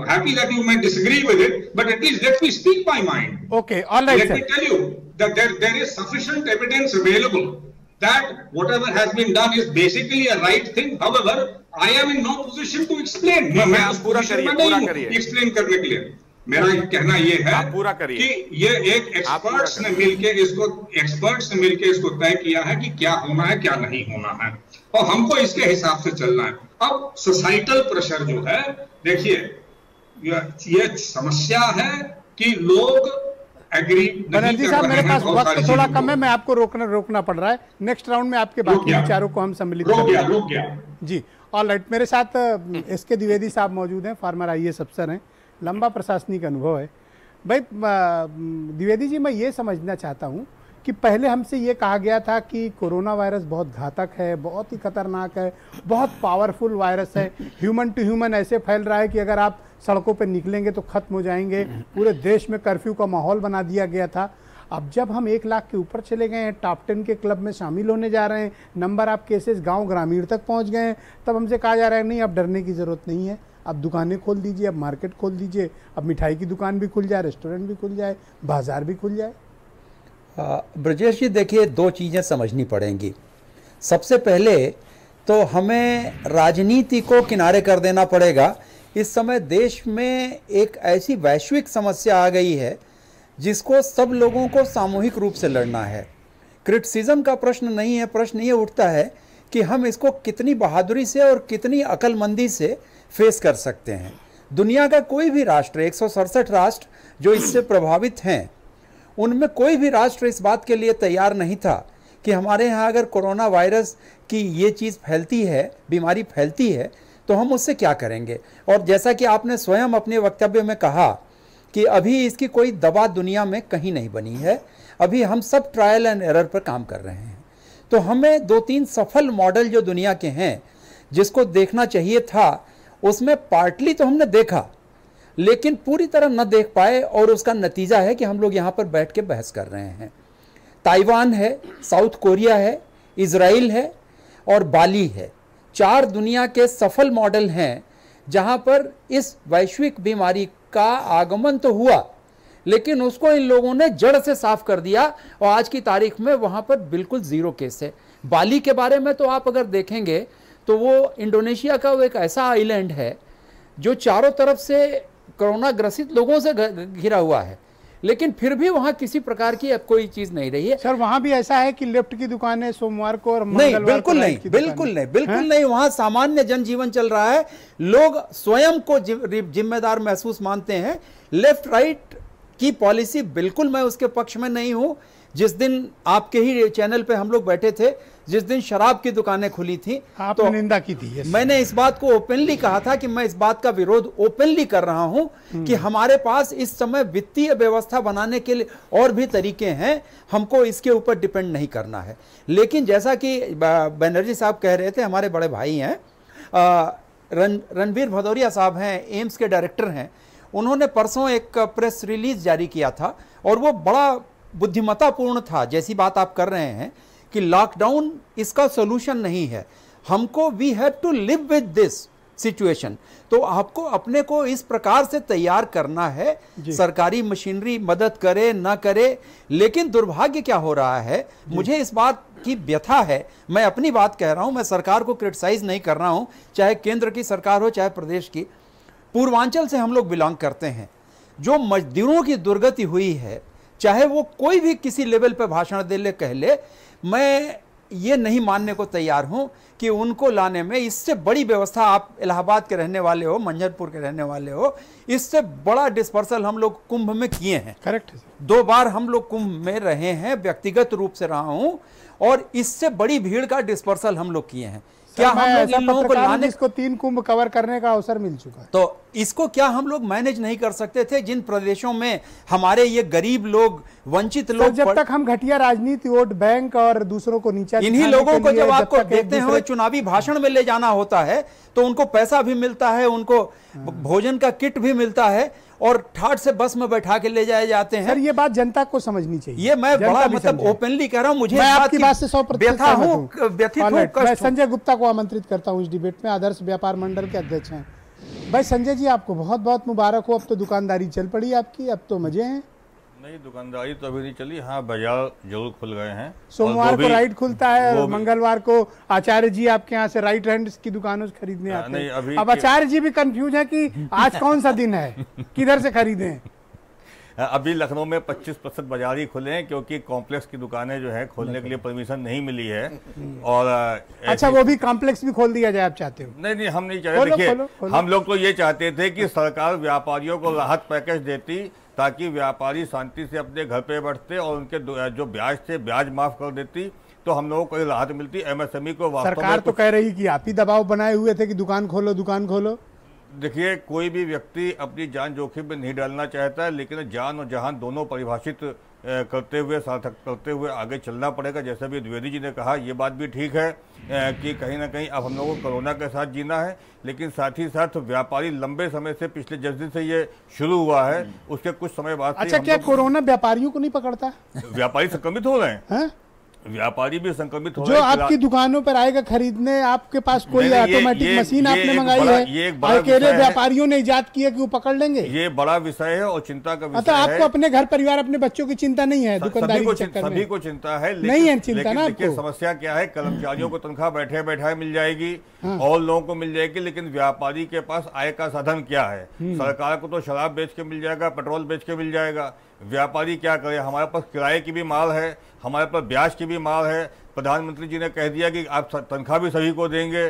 happy that you may disagree with it, but at least let me speak my mind. Okay, alright sir. Let me tell you that there is sufficient evidence available that whatever has been done is basically a right thing. However, I am in no position to explain. मैं उस position में नहीं हूँ explain करने के लिए। मेरा कहना ये है कि ये एक एक्सपर्ट्स ने मिलके इसको तय किया है कि क्या होना है क्या नहीं होना है, और हमको इसके हिसाब से चलना है। अब सोसाइटल प्रेशर जो है, देखिए ये समस्या है कि लोग एग्री। बनर्जी साहब, मेरे पास वक्त थोड़ा कम है, मैं आपको रोकना पड़ रहा है। नेक्स्ट राउंड में आपके बाकी विचारों को हम सम्मिलित करेंगे। रुक गया जी, ऑलराइट। मेरे साथ एसके द्विवेदी साहब मौजूद हैं, फार्मर आईएएस अफसर हैं, लंबा प्रशासनिक अनुभव है। भाई द्विवेदी जी, मैं ये समझना चाहता हूँ कि पहले हमसे ये कहा गया था कि कोरोना वायरस बहुत घातक है, बहुत ही खतरनाक है, बहुत पावरफुल वायरस है, ह्यूमन टू ह्यूमन ऐसे फैल रहा है कि अगर आप सड़कों पर निकलेंगे तो खत्म हो जाएंगे। पूरे देश में कर्फ्यू का माहौल बना दिया गया था। अब जब हम 1 लाख के ऊपर चले गए हैं, टॉप 10 के क्लब में शामिल होने जा रहे हैं, नंबर ऑफ केसेस गांव ग्रामीण तक पहुंच गए हैं, तब हमसे कहा जा रहा है नहीं, अब डरने की ज़रूरत नहीं है, अब दुकानें खोल दीजिए, अब मार्केट खोल दीजिए, अब मिठाई की दुकान भी खुल जाए, रेस्टोरेंट भी खुल जाए, बाजार भी खुल जाए। ब्रजेश जी, देखिए 2 चीज़ें समझनी पड़ेंगी। सबसे पहले तो हमें राजनीति को किनारे कर देना पड़ेगा। इस समय देश में एक ऐसी वैश्विक समस्या आ गई है जिसको सब लोगों को सामूहिक रूप से लड़ना है। क्रिटिसिज्म का प्रश्न नहीं है, प्रश्न ये उठता है कि हम इसको कितनी बहादुरी से और कितनी अक्लमंदी से फेस कर सकते हैं। दुनिया का कोई भी राष्ट्र, 167 राष्ट्र जो इससे प्रभावित हैं, उनमें कोई भी राष्ट्र इस बात के लिए तैयार नहीं था कि हमारे यहाँ अगर कोरोना वायरस की ये चीज़ फैलती है, बीमारी फैलती है, तो हम उससे क्या करेंगे। और जैसा कि आपने स्वयं अपने वक्तव्य में कहा कि अभी इसकी कोई दवा दुनिया में कहीं नहीं बनी है, अभी हम सब ट्रायल एंड एरर पर काम कर रहे हैं। तो हमें 2-3 सफल मॉडल जो दुनिया के हैं जिसको देखना चाहिए था, उसमें पार्टली तो हमने देखा लेकिन पूरी तरह न देख पाए, और उसका नतीजा है कि हम लोग यहाँ पर बैठ के बहस कर रहे हैं। ताइवान है, साउथ कोरिया है, इजराइल है और बाली है। 4 दुनिया के सफल मॉडल हैं जहाँ पर इस वैश्विक बीमारी का आगमन तो हुआ लेकिन उसको इन लोगों ने जड़ से साफ कर दिया, और आज की तारीख में वहाँ पर बिल्कुल 0 केस है। बाली के बारे में तो आप अगर देखेंगे तो वो इंडोनेशिया का वो एक ऐसा आइलैंड है जो चारों तरफ से कोरोना ग्रसित लोगों से घिरा हुआ है, लेकिन फिर भी वहां किसी प्रकार की अब कोई चीज नहीं रही है। सर, वहां भी ऐसा है कि लिफ्ट की दुकानें सोमवार को और नहीं, बिल्कुल नहीं, वहां सामान्य जनजीवन चल रहा है। लोग स्वयं को जिम्मेदार महसूस मानते हैं। लेफ्ट राइट की पॉलिसी बिल्कुल मैं उसके पक्ष में नहीं हूं। जिस दिन आपके ही चैनल पे हम लोग बैठे थे, जिस दिन शराब की दुकानें खुली थी, आपने निंदा की थी। मैंने इस बात को ओपनली कहा था कि मैं इस बात का विरोध ओपनली कर रहा हूं कि हमारे पास इस समय वित्तीय व्यवस्था बनाने के लिए और भी तरीके हैं, हमको इसके ऊपर डिपेंड नहीं करना है। लेकिन जैसा कि बनर्जी साहब कह रहे थे, हमारे बड़े भाई हैं, रणबीर भदौरिया साहब हैं, एम्स के डायरेक्टर हैं, उन्होंने परसों एक प्रेस रिलीज जारी किया था और वो बड़ा बुद्धिमत्तापूर्ण था। जैसी बात आप कर रहे हैं कि लॉकडाउन इसका सॉल्यूशन नहीं है, हमको we have to live with this situation. तो आपको अपने को इस प्रकार से तैयार करना है, सरकारी मशीनरी मदद करे ना करे। लेकिन दुर्भाग्य क्या हो रहा है, मुझे इस बात की व्यथा है, मैं अपनी बात कह रहा हूं, मैं सरकार को क्रिटिसाइज नहीं कर रहा हूं, चाहे केंद्र की सरकार हो चाहे प्रदेश की। पूर्वांचल से हम लोग बिलोंग करते हैं। जो मजदूरों की दुर्गति हुई है, चाहे वो कोई भी किसी लेवल पे भाषण दे ले कह ले, मैं ये नहीं मानने को तैयार हूं कि उनको लाने में इससे बड़ी व्यवस्था, आप इलाहाबाद के रहने वाले हो, मंझरपुर के रहने वाले हो, इससे बड़ा डिस्पर्सल हम लोग कुंभ में किए हैं। करेक्ट। 2 बार हम लोग कुंभ में रहे हैं, व्यक्तिगत रूप से रहा हूं, और इससे बड़ी भीड़ का डिस्पर्सल हम लोग किए हैं। क्या हम मैं लोग ऐसा इन लोगों को पत्रकार हूं लाने, जिसको 3 कुंभ कवर करने का अवसर मिल चुका है, तो इसको क्या हम लोग मैनेज नहीं कर सकते थे? जिन प्रदेशों में हमारे ये गरीब लोग, वंचित तो लोग, जब तक हम घटिया राजनीति, वोट बैंक और दूसरों को नीचा इन्हीं दिखाने लोगों के को लिए जब आपको तक एक देखते हुए दूसरे- चुनावी भाषण में ले जाना होता है तो उनको पैसा भी मिलता है, उनको भोजन का किट भी मिलता है और ठाट से बस में बैठा के ले जाए जाते हैं। सर ये बात जनता को समझनी चाहिए। ये मैं जनता बड़ा भी मतलब समझे। ओपनली कह रहा हूं, मुझे मैं इस आपकी की बात से 100% व्यथा सहमत हूं, हूं। व्यथित हूं, मैं कष्ट हूं। संजय गुप्ता को आमंत्रित करता हूं इस डिबेट में, आदर्श व्यापार मंडल के अध्यक्ष हैं। भाई संजय जी, आपको बहुत बहुत मुबारक हो, अब तो दुकानदारी चल पड़ी आपकी, अब तो मजे हैं। नहीं, दुकानदारी तो अभी नहीं चली। हाँ, बाजार जरूर खुल गए हैं। सोमवार को राइट खुलता है वो और भी- मंगलवार को आचार्य जी आपके यहाँ से राइट हैंड की दुकानों से खरीदने आते नहीं, हैं। अभी अब आचार्य जी भी कंफ्यूज है कि आज कौन सा दिन है, किधर से खरीदें। अभी लखनऊ में 25% बाजार ही खुले हैं क्योंकि कॉम्प्लेक्स की दुकानें जो है खोलने के लिए परमिशन नहीं मिली है। और अच्छा, वो भी कॉम्प्लेक्स भी खोल दिया जाए आप चाहते हो? नहीं, हम नहीं चाहते। खोलो, देखिए, खोलो, खोलो। हम लोग तो ये चाहते थे कि सरकार व्यापारियों को राहत पैकेज देती ताकि व्यापारी शांति से अपने घर पे बैठते और उनके जो ब्याज थे ब्याज माफ कर देती तो हम लोगों को राहत मिलती। एमएसएमई को वास्तव सरकार में तो कह रही कि आप ही दबाव बनाए हुए थे कि दुकान खोलो दुकान खोलो। देखिए, कोई भी व्यक्ति अपनी जान जोखिम में नहीं डालना चाहता है, लेकिन जान और जहान दोनों परिभाषित करते हुए, सार्थक करते हुए आगे चलना पड़ेगा। जैसा भी द्विवेदी जी ने कहा, ये बात भी ठीक है कि कहीं ना कहीं अब हम लोगों को कोरोना के साथ जीना है, लेकिन साथ ही साथ व्यापारी लंबे समय से, पिछले 10 दिन से ये शुरू हुआ है, उसके कुछ समय बाद से अच्छा, हम क्या लोग- कोरोना व्यापारियों को नहीं पकड़ता? व्यापारी संक्रमित हो रहे हैं, हैं? व्यापारी भी संक्रमित हो जो रहे हैं। आपकी दुकानों पर आएगा खरीदने, आपके पास कोई नहीं, ये- ऑटोमेटिक ये- मशीन ये आपने एक मंगाई बड़ा- है? ये एक बड़ा अकेले विषय है। व्यापारियों ने इजाद किया कि वो पकड़ लेंगे? ये बड़ा विषय है और चिंता का विषय मतलब है। आपको अपने घर परिवार, अपने बच्चों की चिंता नहीं है दुकानदारी के चक्कर सभी में? को चिंता है, नहीं है चिंता लेकिन ना देखिए, आपको? समस्या क्या है, कर्मचारियों को तनख्वाह बैठे बैठाए मिल जाएगी और लोगों को मिल जाएगी, लेकिन व्यापारी के पास आय का साधन क्या है? सरकार को तो शराब बेच के मिल जाएगा, पेट्रोल बेच के मिल जाएगा। व्यापारी क्या करे? हमारे पास किराए की भी माल है, हमारे पास ब्याज की भी माल है। प्रधानमंत्री जी ने कह दिया कि आप तनख्वाह भी सभी को देंगे,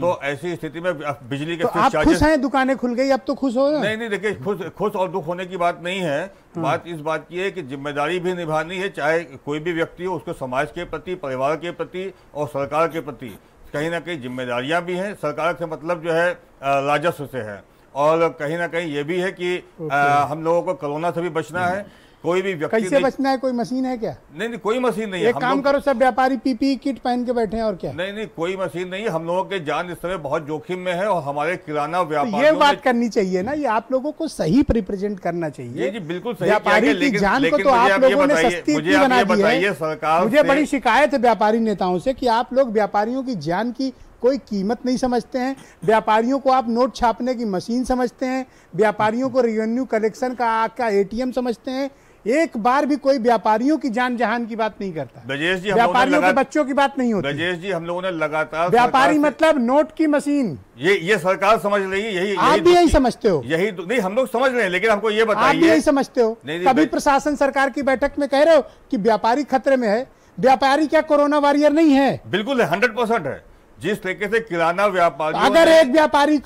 तो ऐसी स्थिति में बिजली के तो आप खुश हैं, दुकानें खुल गई, अब तो खुश हो? नहीं, देखिए, खुश और दुख होने की बात नहीं है। बात इस बात की है कि जिम्मेदारी भी निभानी है, चाहे कोई भी व्यक्ति हो, उसको समाज के प्रति, परिवार के प्रति और सरकार के प्रति कहीं ना कहीं जिम्मेदारियां भी हैं। सरकार से मतलब जो है राजस्व से है, और कहीं ना कहीं ये भी है कि हम लोगों को कोरोना से भी बचना है। कोई भी व्यक्ति कैसे बचना है? कोई मशीन है क्या? नहीं, कोई मशीन नहीं है। एक काम करो, सब व्यापारी पीपीई किट पहन के बैठे हैं और क्या? नहीं, कोई मशीन नहीं है। हम लोगों के जान इस समय बहुत जोखिम में है और हमारे किराना तो व्यापारियों ये बात करनी चाहिए ना, ये आप लोगों को सही रिप्रेजेंट करना चाहिए। जी बिल्कुल सही। व्यापारी की जान को तो आप लोगों ने सस्ती की बना दी है। सरकार, मुझे बड़ी शिकायत है व्यापारी नेताओं से कि आप लोग व्यापारियों की जान की कोई कीमत नहीं समझते हैं। व्यापारियों को आप नोट छापने की मशीन समझते हैं, व्यापारियों को रेवेन्यू कलेक्शन का एटीएम समझते हैं। एक बार भी कोई व्यापारियों की जान जहान की बात नहीं करता। ब्रजेश जी, व्यापारियों के बच्चों की बात नहीं होती। ब्रजेश जी, हम लोगों ने लगातार व्यापारी मतलब नोट की मशीन, ये सरकार समझ रही है। यही आप भी यही समझते हो? यही नहीं, हम लोग समझ रहे हैं, लेकिन हमको ये बताइए, आप भी यही समझते हो? नहीं, कभी प्रशासन सरकार की बैठक में कह रहे हो कि व्यापारी खतरे में है? व्यापारी क्या कोरोना वॉरियर नहीं है? बिल्कुल है, 100% है। जिस तरीके से किराना व्यापारी, अगर एक व्यापारी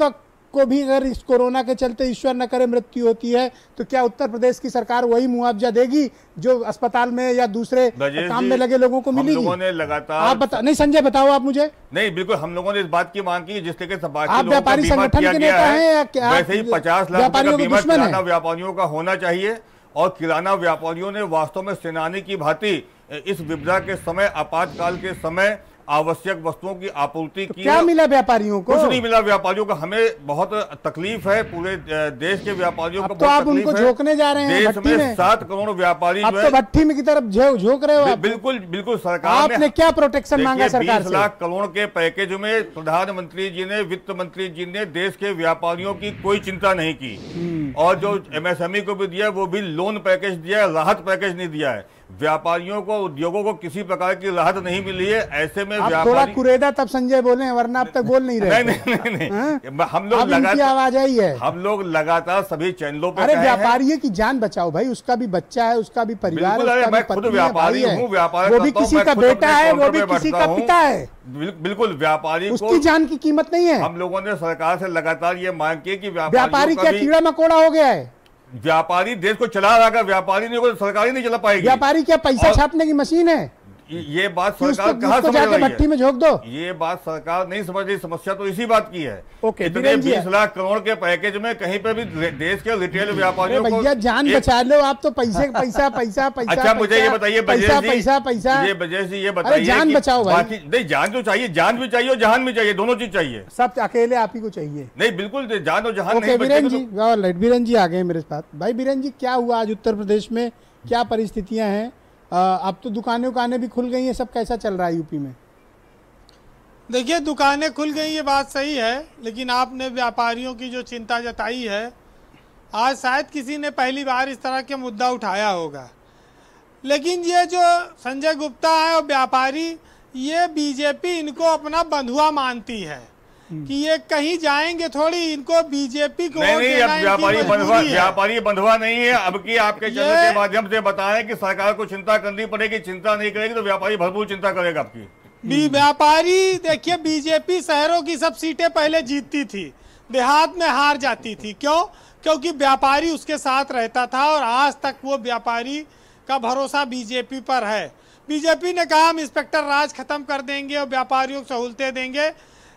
को भी अगर इस कोरोना के चलते ईश्वर न करे मृत्यु होती है तो क्या उत्तर प्रदेश की सरकार वही मुआवजा देगी जो अस्पताल में या दूसरे काम में लगे लोगों को मिलेगी? हम लोगों ने लगातार, आप नहीं संजय, बताओ आप मुझे। नहीं, बिल्कुल हम लोगों ने इस बात की मांग की जिस तरीके से आप व्यापारी संगठन के नेता हैं या क्या? वैसे ही 50 लाख का बीमा किराना व्यापारियों का होना चाहिए, और किराना व्यापारियों ने वास्तव में सेनानी की भांति इस विपदा के समय, आपातकाल के समय आवश्यक वस्तुओं की आपूर्ति की। क्या मिला व्यापारियों को? कुछ नहीं मिला व्यापारियों को। हमें बहुत तकलीफ है, पूरे देश के व्यापारियों को तो आप उनको झोंकने जा रहे हैं। देश में 7 करोड़ व्यापारी अब तो भट्टी में की तरफ झोंक रहे हो। बिल्कुल सरकार आपने क्या प्रोटेक्शन मांगा सरकार से? 20 लाख करोड़ के पैकेज में प्रधानमंत्री जी ने, वित्त मंत्री जी ने देश के व्यापारियों की कोई चिंता नहीं की, और जो एमएसएमई को भी दिया वो भी लोन पैकेज दिया है, राहत पैकेज नहीं दिया है। व्यापारियों को, उद्योगों को किसी प्रकार की राहत नहीं मिली है। ऐसे में आप थोड़ा कुरेदा तब संजय बोले, वरना अब तक बोल नहीं रहे। नहीं, हम लोग लगातार आवाज आई है, हम लोग लगातार सभी चैनलों पर। अरे व्यापारी की जान बचाओ भाई, उसका भी बच्चा है, उसका भी परिवार है, मैं खुद व्यापारी हूँ, व्यापार वो भी किसी का बेटा है, वो भी किसी का पिता है। बिल्कुल, व्यापारी उसकी जान की कीमत नहीं है। हम लोगों ने सरकार से लगातार ये मांग की कि व्यापारी क्या कीड़ा मकोड़ा हो गया है? व्यापारी देश को चला रहा है, व्यापारी नहीं, सरकारी नहीं चला पाएगी। व्यापारी क्या पैसा छापने की मशीन है? ये बात कि सरकार उसको कहाँ समझ जाके रही भट्टी है? में झोंक दो। ये बात सरकार नहीं समझ रही, समस्या तो इसी बात की है। ओके, इतने बीरेन जी 20 लाख करोड़ के पैकेज में कहीं पे भी देश के रिटेल व्यापारियों को भैया जान बचा लो आप तो, पैसे पैसा पैसा पैसा। अच्छा मुझे ये बताइए पैसा पैसा पैसा, ये ब्रजेश जी ये बताइए जान कि बचाओ भाई। बाकी नहीं, जान तो चाहिए, जान भी चाहिए और जहान भी चाहिए, दोनों चीज चाहिए। सब अकेले आप ही को चाहिए? नहीं बिल्कुल, जान और जहान ओके नहीं बीरेन बचेगा जी, तो। ऑलराइट, बीरेन जी आ गए मेरे पास। भाई बीरेन जी, क्या हुआ आज उत्तर प्रदेश में, क्या परिस्थितियां हैं? अब तो दुकानें उकानें भी खुल गई हैं, सब कैसा चल रहा है यूपी में? देखिए, दुकानें खुल गई ये बात सही है, लेकिन आपने व्यापारियों की जो चिंता जताई है, आज शायद किसी ने पहली बार इस तरह के मुद्दा उठाया होगा। लेकिन ये जो संजय गुप्ता है और व्यापारी, ये बीजेपी इनको अपना बंधुआ मानती है कि ये कहीं जाएंगे थोड़ी, इनको बीजेपी को नहीं, अब व्यापारी बंधुआ नहीं है। अब की आपके चैनल के माध्यम से बताएं कि सरकार को चिंता करनी पड़ेगी, चिंता नहीं करेगी तो व्यापारी भरपूर चिंता करेगा आपकी। व्यापारी देखिए, बीजेपी शहरों की सब सीटें पहले जीतती थी, देहात में हार जाती थी। क्यों? क्योंकि व्यापारी उसके साथ रहता था और आज तक वो व्यापारी का भरोसा बीजेपी पर है। बीजेपी ने कहा हम इंस्पेक्टर राज खत्म कर देंगे और व्यापारियों को सहूलतें देंगे,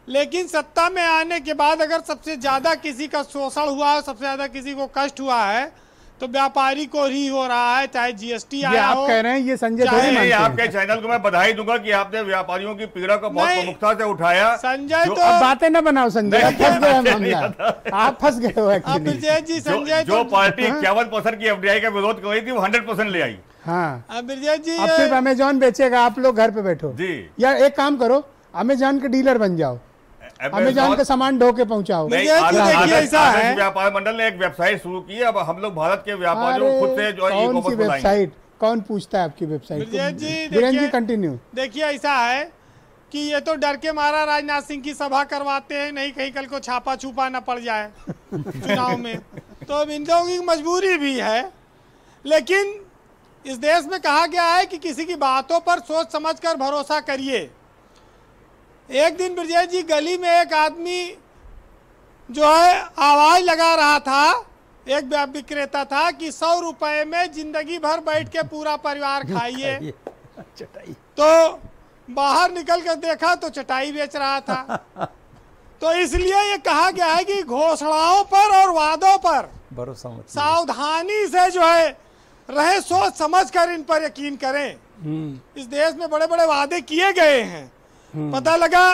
लेकिन सत्ता में आने के बाद अगर सबसे ज्यादा किसी का शोषण हुआ है, सबसे ज्यादा किसी को कष्ट हुआ है, तो व्यापारी को ही हो रहा है, चाहे जीएसटी आया हो। आप कह रहे हैं ये संजय थोड़ी मानते हैं। आपके चैनल को मैं बधाई दूंगा कि आपने व्यापारियों की पीड़ा को बहुत प्रमुखता से उठाया। संजय तो अब बातें ना बनाओ संजय, फंस गए मामला, आप फंस गए हो एक्चुअली। ब्रजेश जी, संजय जो पार्टी 51% की एफडीआई का विरोध कर रही थी वो 100% ले आई। हाँ, अब ब्रजेश जी, अब सिर्फ अमेजॉन बेचेगा, आप लोग घर पे बैठो जी। यार एक काम करो, अमेजॉन के डीलर बन जाओ, अमेजॉन का सामान ढो के पहुंचाओ। व्यापार मंडल ने एक वेबसाइट शुरू की है, अब हम लोग भारत के व्यापारियों खुद से जो कौन सी वेबसाइट, कौन पूछता है आपकी वेबसाइट? बीरेन जी कंटिन्यू। देखिए, ऐसा है कि ये तो डर के मारा राजनाथ सिंह की सभा करवाते हैं, नहीं कहीं कल को छापा छुपा न पड़ जाए चुनाव में, तो अब इन लोगों की मजबूरी भी है। लेकिन इस देश में कहा गया है कि किसी की बातों पर सोच समझकर भरोसा करिए। एक दिन ब्रजेश जी, गली में एक आदमी जो है आवाज लगा रहा था, एक विक्रेता था कि 100 रुपए में जिंदगी भर बैठ के पूरा परिवार खाइए। तो बाहर निकल कर देखा तो चटाई बेच रहा था। तो इसलिए ये कहा गया है कि घोषणाओं पर और वादों पर भरोसा मत, सावधानी से जो है रहे, सोच समझ कर इन पर यकीन करें। इस देश में बड़े बड़े वादे किए गए हैं, पता लगा।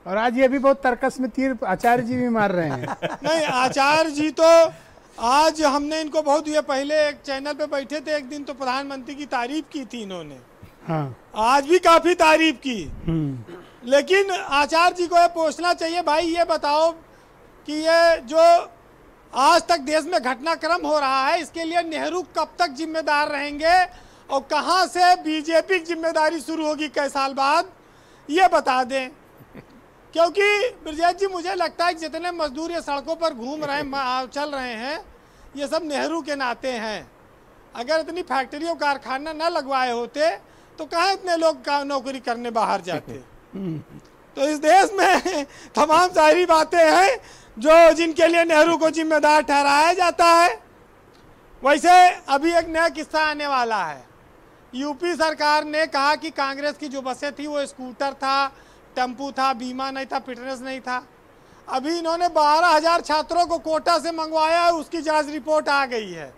और आज ये भी बहुत तर्कस में तीर आचार्य जी भी मार रहे हैं। नहीं, आचार्य जी तो आज हमने इनको बहुत, ये पहले एक चैनल पे बैठे थे एक दिन, तो प्रधानमंत्री की तारीफ की थी इन्होंने। हाँ। आज भी काफी तारीफ की। लेकिन आचार्य जी को ये पूछना चाहिए, भाई ये बताओ कि ये जो आज तक देश में घटनाक्रम हो रहा है, इसके लिए नेहरू कब तक जिम्मेदार रहेंगे और कहां से बीजेपी की जिम्मेदारी शुरू होगी कई साल बाद, ये बता दें। क्योंकि ब्रजेश जी, मुझे लगता है कि जितने मजदूर ये सड़कों पर घूम रहे हैं, चल रहे हैं, ये सब नेहरू के नाते हैं। अगर इतनी फैक्ट्रियों कारखाना न लगवाए होते तो कहाँ इतने लोग नौकरी करने बाहर जाते। तो इस देश में तमाम सारी बातें हैं जो जिनके लिए नेहरू को जिम्मेदार ठहराया जाता है। वैसे अभी एक नया किस्सा आने वाला है। यूपी सरकार ने कहा कि कांग्रेस की जो बसें थी वो स्कूटर था, टेम्पू था, बीमा नहीं था, फिटनेस नहीं था। अभी इन्होंने 12,000 छात्रों को कोटा से मंगवाया है, उसकी जांच रिपोर्ट आ गई है।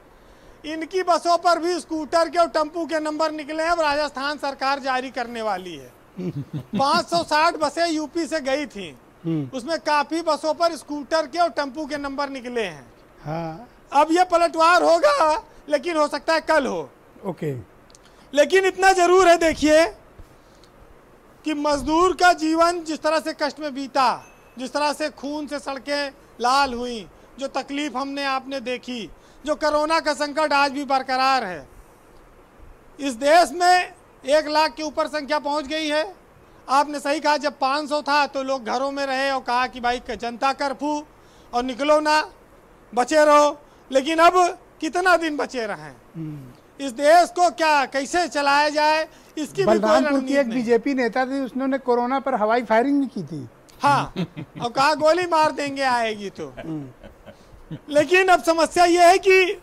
इनकी बसों पर भी स्कूटर के और टेम्पू के नंबर निकले हैं। राजस्थान सरकार जारी करने वाली है। 560 बसें यूपी से गई थी, उसमें काफी बसों पर स्कूटर के और टेम्पू के नंबर निकले हैं। हाँ। अब ये पलटवार होगा, लेकिन हो सकता है कल हो। ओके। लेकिन इतना जरूर है, देखिए कि मजदूर का जीवन जिस तरह से कष्ट में बीता, जिस तरह से खून से सड़कें लाल हुई, जो तकलीफ हमने आपने देखी, जो कोरोना का संकट आज भी बरकरार है। इस देश में 1 लाख के ऊपर संख्या पहुंच गई है। आपने सही कहा, जब 500 था तो लोग घरों में रहे और कहा कि भाई जनता कर्फ्यू और निकलो ना, बचे रहो। लेकिन अब कितना दिन बचे रहें? इस देश को क्या कैसे चलाया जाए, इसकी भी कोई रणनीति एक बीजेपी नेता थी, उसने कोरोना पर हवाई फायरिंग भी की थी। हाँ, और कहा गोली मार देंगे आएगी तो। लेकिन अब समस्या यह है कि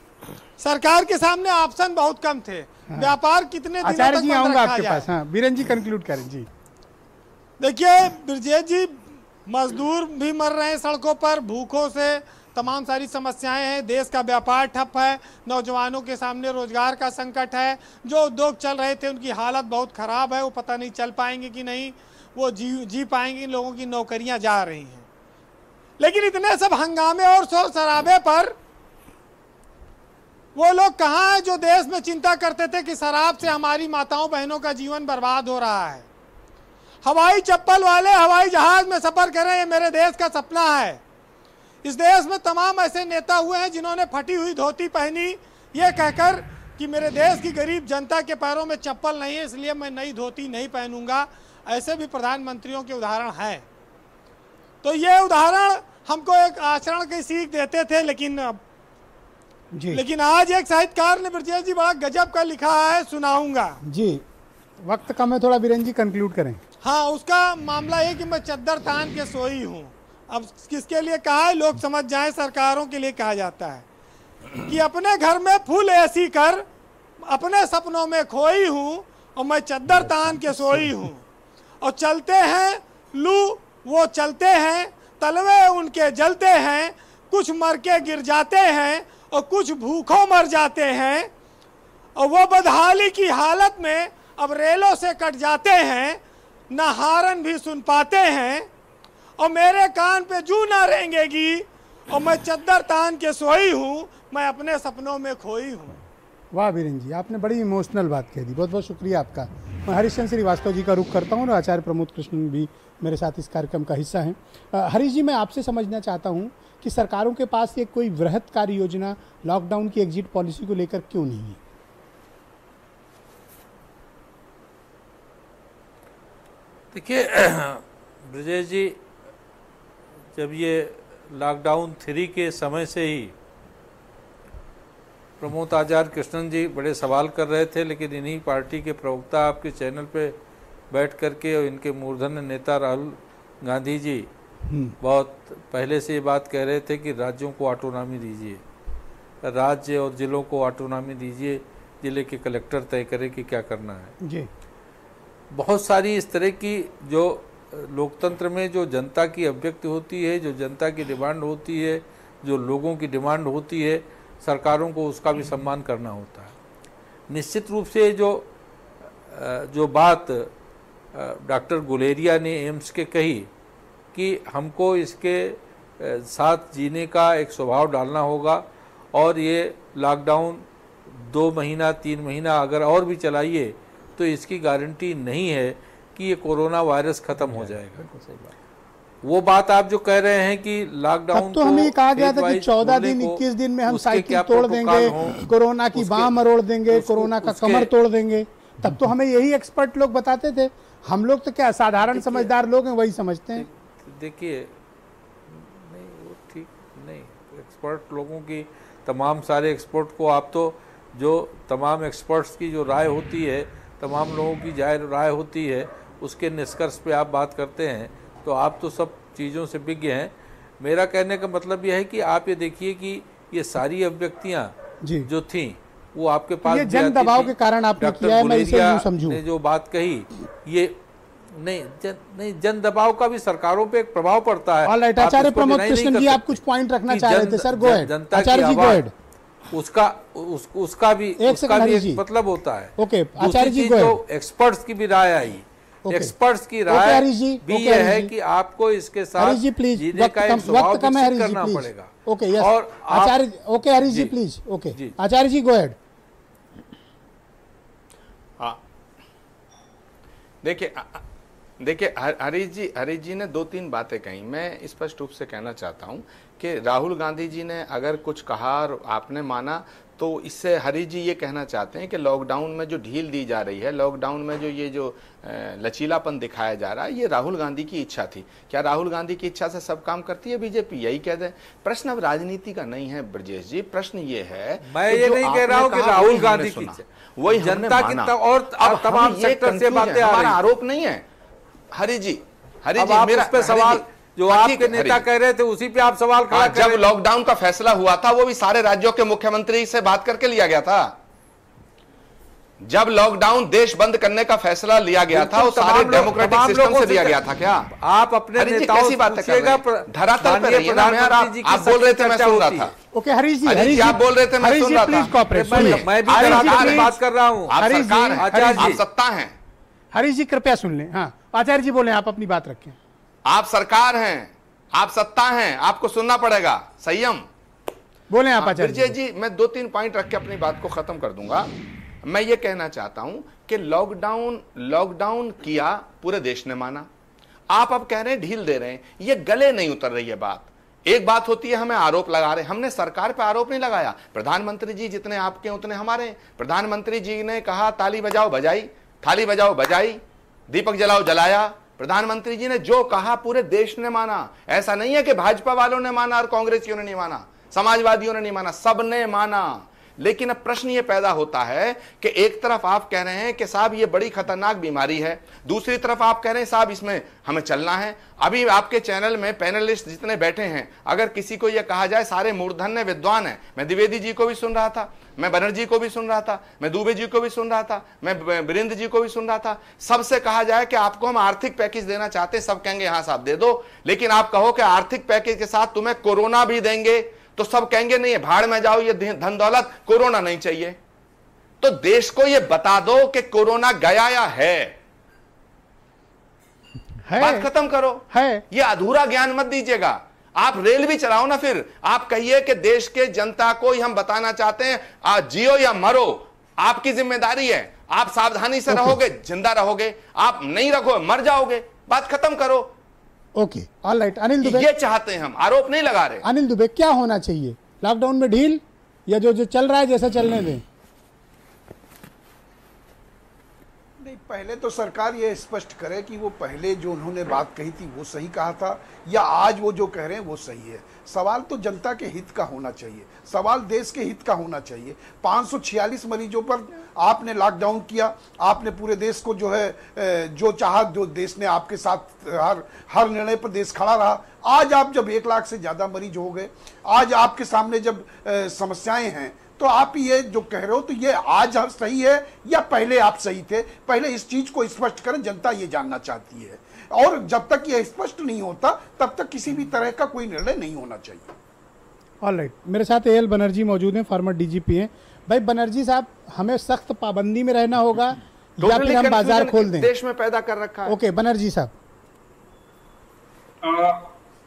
सरकार के सामने ऑप्शन बहुत कम थे। व्यापार कितने दिनों तक आचार्य जी बंद आऊंगा रखा आपके जाए? पास। हाँ बीरेन जी कंक्लूड करें जी। देखिए ब्रजेश जी, मजदूर भी मर रहे हैं सड़कों पर भूखों से, तमाम सारी समस्याएं हैं, देश का व्यापार ठप है, नौजवानों के सामने रोजगार का संकट है, जो उद्योग चल रहे थे उनकी हालत बहुत ख़राब है, वो पता नहीं चल पाएंगे कि नहीं, वो जी पाएंगे, लोगों की नौकरियां जा रही हैं। लेकिन इतने सब हंगामे और शोर शराबे पर वो लोग कहाँ हैं जो देश में चिंता करते थे कि शराब से हमारी माताओं बहनों का जीवन बर्बाद हो रहा है। हवाई चप्पल वाले हवाई जहाज में सफर करें, ये मेरे देश का सपना है। इस देश में तमाम ऐसे नेता हुए हैं जिन्होंने फटी हुई धोती पहनी ये कहकर कि मेरे देश की गरीब जनता के पैरों में चप्पल नहीं है इसलिए मैं नई धोती नहीं पहनूंगा। ऐसे भी प्रधानमंत्रियों के उदाहरण हैं। तो ये उदाहरण हमको एक आचरण की सीख देते थे, लेकिन आज एक साहित्यकार ने ब्रजेश जी बड़ा गजब का लिखा है, सुनाऊंगा जी। वक्त कम है थोड़ा, बीरेन जी कंक्लूड करें। हाँ, उसका मामला है कि मैं चद्दर तान के सोई हूँ। अब किसके लिए कहा है लोग समझ जाएं, सरकारों के लिए कहा जाता है कि अपने घर में फुल एसी कर अपने सपनों में खोई हूँ और मैं चद्दर तान के सोई हूँ। और चलते हैं लू वो चलते हैं, तलवे उनके जलते हैं, कुछ मर के गिर जाते हैं और कुछ भूखों मर जाते हैं। और वो बदहाली की हालत में अब रेलों से कट जाते हैं, न हारन भी सुन पाते हैं। और मेरे कान पे जू ना रेंगेगी और मैं चद्दर तान के सोई हूँ, मैं अपने सपनों में खोई हूँ। वाह बीरेन जी, आपने बड़ी इमोशनल बात कह दी, बहुत बहुत शुक्रिया आपका। मैं हरीश श्रीवास्तव जी का रुख करता हूँ और आचार्य प्रमोद कृष्णन भी मेरे साथ इस कार्यक्रम का हिस्सा हैं। हरीश जी, मैं आपसे समझना चाहता हूँ कि सरकारों के पास ये कोई वृहत कार्य योजना लॉकडाउन की एग्जिट पॉलिसी को लेकर क्यों नहीं है? देखिए ब्रजेश जी, जब ये लॉकडाउन 3 के समय से ही प्रमोद आचार्य कृष्णन जी बड़े सवाल कर रहे थे, लेकिन इन्हीं पार्टी के प्रवक्ता आपके चैनल पे बैठ करके और इनके मूर्धन्य नेता राहुल गांधी जी बहुत पहले से ये बात कह रहे थे कि राज्यों को ऑटोनॉमी दीजिए, राज्य और जिलों को ऑटोनॉमी दीजिए, जिले के कलेक्टर तय करें कि क्या करना है जी। बहुत सारी इस तरह की जो लोकतंत्र में जो जनता की अभिव्यक्ति होती है, जो जनता की डिमांड होती है, जो लोगों की डिमांड होती है, सरकारों को उसका भी सम्मान करना होता है। निश्चित रूप से जो बात डॉक्टर गुलेरिया ने एम्स के कही कि हमको इसके साथ जीने का एक स्वभाव डालना होगा और ये लॉकडाउन 2 महीना 3 महीना अगर और भी चलाइए तो इसकी गारंटी नहीं है कि ये कोरोना वायरस खत्म हो जाएगा। वो बात आप जो कह रहे हैं कि लॉकडाउन तो हमें कहा गया था कि 14 दिन 21 दिन में हम साइकिल तोड़ देंगे, कोरोना की बाह मरोड़ देंगे, कोरोना का कमर तोड़ देंगे। तब तो हमें यही एक्सपर्ट लोग बताते थे। हम लोग तो क्या साधारण समझदार लोग हैं, वही समझते हैं। देखिए नहीं, वो ठीक नहीं, एक्सपर्ट लोगों की तमाम सारे एक्सपर्ट को आप तो जो तमाम एक्सपर्ट्स की जो राय होती है, तमाम लोगों की राय होती है, उसके निष्कर्ष पे आप बात करते हैं, तो आप तो सब चीज़ों से विज्ञ हैं। मेरा कहने का मतलब यह है कि आप ये देखिए कि ये सारी अभिव्यक्तियाँ जो थीं वो आपके पास ये जन दबाव के कारण आपने किया है, मैं इसे यूं समझूं। ने जो बात कही ये नहीं जन दबाव का भी सरकारों पे एक प्रभाव पड़ता है। ऑलराइट, आचार्य प्रमोद कृष्णन जी आप कुछ पॉइंट रखना चाह रहे थे सर, गो अहेड आचार्य जी, गो अहेड। उसका भी एक मतलब होता है। Okay Acharya ji, go ahead. Experts की भी राय आई, एक्सपर्ट्स की राय भी यह है कि आपको इसके साथ जीने का एक स्वभाव विकसित करना पड़ेगा। ओके यस, और Acharya okay Harish ji please. Okay Acharya ji, go ahead. हाँ देखिए हरीश जी ने 2-3 बातें कही। मैं स्पष्ट रूप से कहना चाहता हूं कि राहुल गांधी जी ने अगर कुछ कहा और आपने माना, तो इससे हरीश जी ये कहना चाहते हैं कि लॉकडाउन में जो ढील दी जा रही है, लॉकडाउन में जो लचीलापन दिखाया जा रहा है, ये राहुल गांधी की इच्छा थी। क्या राहुल गांधी की इच्छा से सब काम करती है बीजेपी? यही कह दें। प्रश्न अब राजनीति का नहीं है ब्रजेश जी, प्रश्न ये है, मैं ये नहीं कह रहा हूँ कि राहुल गांधी की वही जनता की और तमाम सेक्टर से बातें, हमारा आरोप नहीं है हरीश जी। मेरा जो हाँ, आपके नेता कह रहे थे उसी पे आप सवाल खड़ा कर जब रहे थे। लॉकडाउन का फैसला हुआ था वो भी सारे राज्यों के मुख्यमंत्री से बात करके लिया गया था। जब लॉकडाउन देश बंद करने का फैसला लिया गया था वो सारे डेमोक्रेटिक सिस्टम से लिया गया था क्या? आप अपने नेताओं कैसी से बातें कर रहे हैं? धरातल पे रहिए ना यार। आप बोल रहे थे मैं सुन रहा था। ओके हरीश जी, हरीश जी आप बोल रहे थे मैं सुन रहा था। मैं भी धरातल पे बात कर रहा हूँ। आप सरकार हैं, आप सत्ता हैं। हरीश जी कृपया सुन लें। हाँ आचार्य जी बोले, आप अपनी बात रखें। आप सरकार हैं, आप सत्ता हैं, आपको सुनना पड़ेगा। संयम बोले आप आचार्य विजय जी। मैं 2-3 पॉइंट रख के अपनी बात को खत्म कर दूंगा। मैं ये कहना चाहता हूं कि लॉकडाउन किया, पूरे देश ने माना। आप अब कह रहे हैं ढील दे रहे हैं, ये गले नहीं उतर रही है बात। एक बात होती है हमें आरोप लगा रहे, हमने सरकार पे आरोप नहीं लगाया। प्रधानमंत्री जी जितने आपके उतने हमारे। प्रधानमंत्री जी ने कहा ताली बजाओ बजाई, थाली बजाओ बजाई, दीपक जलाओ जलाया। प्रधानमंत्री जी ने जो कहा पूरे देश ने माना। ऐसा नहीं है कि भाजपा वालों ने माना और कांग्रेसियों ने नहीं माना, समाजवादियों ने नहीं माना, सबने माना। लेकिन अब प्रश्न ये पैदा होता है कि एक तरफ आप कह रहे हैं कि साहब ये बड़ी खतरनाक बीमारी है, दूसरी तरफ आप कह रहे हैं साहब इसमें हमें चलना है। अभी आपके चैनल में पैनलिस्ट जितने बैठे हैं, अगर किसी को यह कहा जाए सारे मूर्धन्य विद्वान हैं, मैं द्विवेदी जी को भी सुन रहा था, मैं बनर्जी को भी सुन रहा था, मैं दुबे जी को भी सुन रहा था, मैं वीरेंद्र जी को भी सुन रहा था, सबसे कहा जाए कि आपको हम आर्थिक पैकेज देना चाहते हैं, सब कहेंगे हाँ साहब दे दो। लेकिन आप कहो कि आर्थिक पैकेज के साथ तुम्हें कोरोना भी देंगे तो सब कहेंगे नहीं, भाड़ में जाओ, ये धन दौलत, कोरोना नहीं चाहिए। तो देश को ये बता दो कि कोरोना गया या है। बात खत्म करो। है ये अधूरा ज्ञान मत दीजिएगा। आप रेल भी चलाओ ना, फिर आप कहिए कि देश के जनता को ही हम बताना चाहते हैं, आज जियो या मरो, आपकी जिम्मेदारी है। आप सावधानी से रहोगे जिंदा रहोगे, आप नहीं रखो मर जाओगे। बात खत्म करो। Okay all right. Anil Dubey, ये चाहते हैं हम, आरोप नहीं लगा रहे। अनिल दुबे क्या होना चाहिए, लॉकडाउन में ढील या जो चल रहा है जैसा चलने दें? नहीं, पहले तो सरकार ये स्पष्ट करे कि वो पहले जो उन्होंने बात कही थी वो सही कहा था या आज वो जो कह रहे हैं वो सही है। सवाल तो जनता के हित का होना चाहिए, सवाल देश के हित का होना चाहिए। 546 मरीजों पर आपने लॉकडाउन किया, आपने पूरे देश को जो है जो चाहा, जो देश ने आपके साथ हर निर्णय पर देश खड़ा रहा। आज आप जब 1 लाख से ज़्यादा मरीज हो गए, आज आपके सामने जब समस्याएं हैं, तो आप ये जो कह रहे हो तो ये आज आप सही है या पहले आप सही थे? पहले इस चीज को स्पष्ट करें, जनता ये जानना चाहती है। और जब तक ये स्पष्ट नहीं होता तब तक किसी भी तरह का कोई निर्णय नहीं होना चाहिए। ऑल राइट, मेरे साथ एएल बनर्जी मौजूद हैं, फॉर्मर डीजीपी हैं। भाई बनर्जी साहब, हमें सख्त पाबंदी में रहना होगा या फिर हम बाजार खोल दें? देश में पैदा कर रखा है। ओके बनर्जी साहब।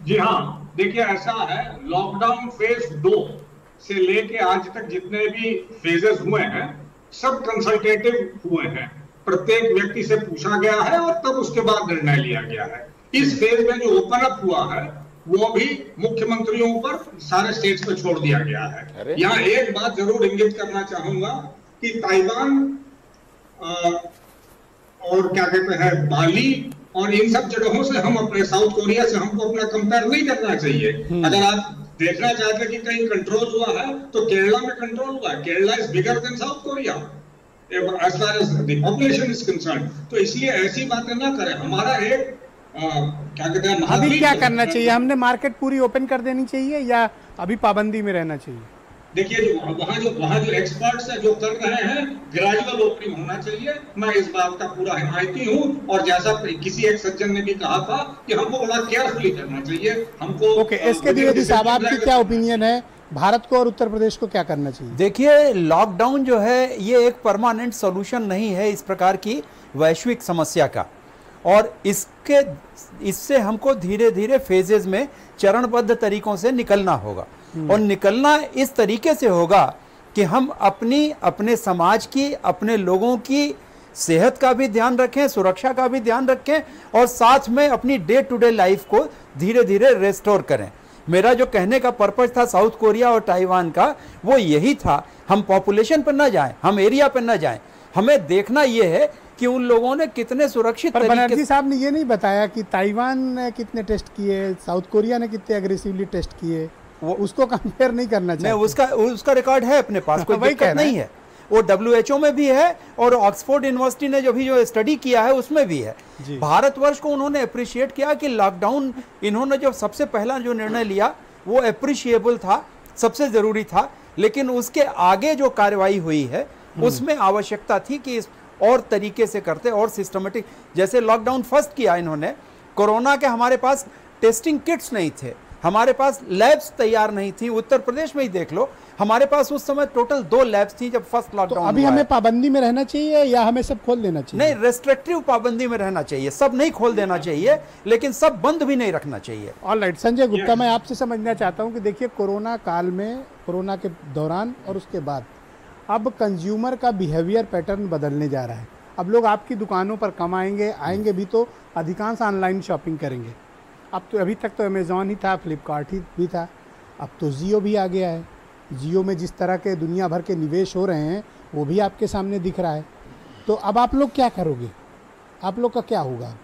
जी हाँ, देखिए ऐसा है, लॉकडाउन फेज 2 से लेके आज तक जितने भी फेजेस हुए हैं सब कंसल्टेटिव हुए हैं। प्रत्येक व्यक्ति से पूछा गया है और तब उसके बाद निर्णय लिया गया है। इस फेज में जो ओपन अप हुआ है वो भी मुख्यमंत्रियों पर, सारे स्टेट्स पे छोड़ दिया गया है। यहाँ एक बात जरूर इंगित करना चाहूंगा कि ताइवान और क्या कहते हैं बाली और इन सब जगहों से हम अपने, साउथ कोरिया से हमको अपना कंपेयर नहीं करना चाहिए। अगर आप देखना चाहते कि कहीं कंट्रोल हुआ है तो केरला में कंट्रोल हुआ है। Kerala is bigger than South Korea as far as the population is concern. तो इसलिए ऐसी बातें ना करें। हमारा एक क्या कहते हैं, अभी क्या करना चाहिए? हमने मार्केट पूरी ओपन कर देनी चाहिए या अभी पाबंदी में रहना चाहिए? देखिए वहाँ जो एक्सपर्ट्स है जो कर रहे हैं, ग्रेजुअल ओपनिंग होना चाहिए। मैं इस बात का पूरा हिमायती हूँ। और जैसा किसी एक सज्जन ने भी कहा था कि हमको बड़ा केयरफुली करना चाहिए हमको। ओके, एसके द्विवेदी साहब, आपकी क्या ओपिनियन है? भारत को और उत्तर प्रदेश को क्या करना चाहिए? देखिए, लॉकडाउन जो है ये एक परमानेंट सॉल्यूशन नहीं है इस प्रकार की वैश्विक समस्या का, और इससे हमको धीरे धीरे फेजेस में चरणबद्ध तरीकों से निकलना होगा। और निकलना इस तरीके से होगा कि हम अपने समाज की, अपने लोगों की सेहत का भी ध्यान रखें, सुरक्षा का भी ध्यान रखें, और साथ में अपनी डे टू डे लाइफ को धीरे धीरे रेस्टोर करें। मेरा जो कहने का पर्पस था साउथ कोरिया और ताइवान का, वो यही था। हम पॉपुलेशन पर ना जाएं, हम एरिया पर ना जाएं, हमें देखना ये है कि उन लोगों ने कितने सुरक्षित तरीके। बनर्जी साहब ने ये नहीं बताया कि ताइवान ने कितने टेस्ट किए, साउथ कोरिया ने कितने एग्रेसिवली टेस्ट किए, वो उसको कंपेयर नहीं करना चाहिए। उसका रिकॉर्ड है अपने पास, कोई दिक्कत नहीं है। वो WHO में भी है और ऑक्सफोर्ड यूनिवर्सिटी ने जो स्टडी किया है उसमें भी है। भारतवर्ष को उन्होंने अप्रिशिएट किया कि लॉकडाउन इन्होंने जो सबसे पहला जो निर्णय लिया वो अप्रिशिएबल था, सबसे ज़रूरी था, लेकिन उसके आगे जो कार्रवाई हुई है उसमें आवश्यकता थी कि इस और तरीके से करते और सिस्टमेटिक। जैसे लॉकडाउन फर्स्ट किया इन्होंने, कोरोना के हमारे पास टेस्टिंग किट्स नहीं थे, हमारे पास लैब्स तैयार नहीं थी। उत्तर प्रदेश में ही देख लो, हमारे पास उस समय टोटल 2 लैब्स थी जब फर्स्ट लॉकडाउन। तो अभी हमें पाबंदी में रहना चाहिए या हमें सब खोल देना चाहिए? नहीं, रेस्ट्रिक्टिव पाबंदी में रहना चाहिए, सब नहीं खोल देना चाहिए, लेकिन सब बंद भी नहीं रखना चाहिए। ऑलराइट, संजय गुप्ता, मैं आपसे समझना चाहता हूं कि देखिए कोरोना काल में, कोरोना के दौरान और उसके बाद अब कंज्यूमर का बिहेवियर पैटर्न बदलने जा रहा है। अब लोग आपकी दुकानों पर कम आएंगे भी तो अधिकांश ऑनलाइन शॉपिंग करेंगे। अब तो अभी तक तो अमेज़ॉन ही था, फ्लिपकार्ट ही भी था, अब तो जियो भी आ गया है। जियो में जिस तरह के दुनिया भर के निवेश हो रहे हैं वो भी आपके सामने दिख रहा है। तो अब आप लोग क्या करोगे? आप लोग का क्या होगा?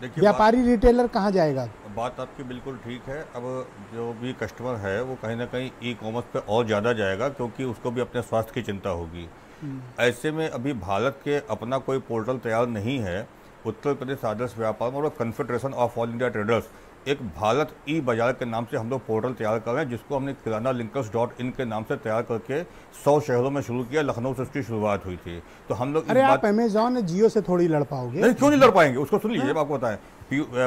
व्यापारी रिटेलर कहाँ जाएगा? बात आपकी बिल्कुल ठीक है। अब जो भी कस्टमर है वो कहीं ना कहीं ई कॉमर्स पे और ज़्यादा जाएगा, क्योंकि उसको भी अपने स्वास्थ्य की चिंता होगी। ऐसे में अभी भारत के अपना कोई पोर्टल तैयार नहीं है। उत्तर प्रदेश आदर्श व्यापार और confederation of all India traders एक भारत ई बाजार के नाम से हम लोग पोर्टल तैयार कर रहे हैं, जिसको हमने किराना लिंकर्स.in के नाम से तैयार करके 100 शहरों में शुरू किया। लखनऊ से उसकी शुरुआत हुई थी। तो हम लोग, अरे आप अमेज़ॉन जियो से थोड़ी लड़ पाओगे? नहीं, क्यों नहीं लड़ पाएंगे? उसको सुन लीजिए, आपको बताएं,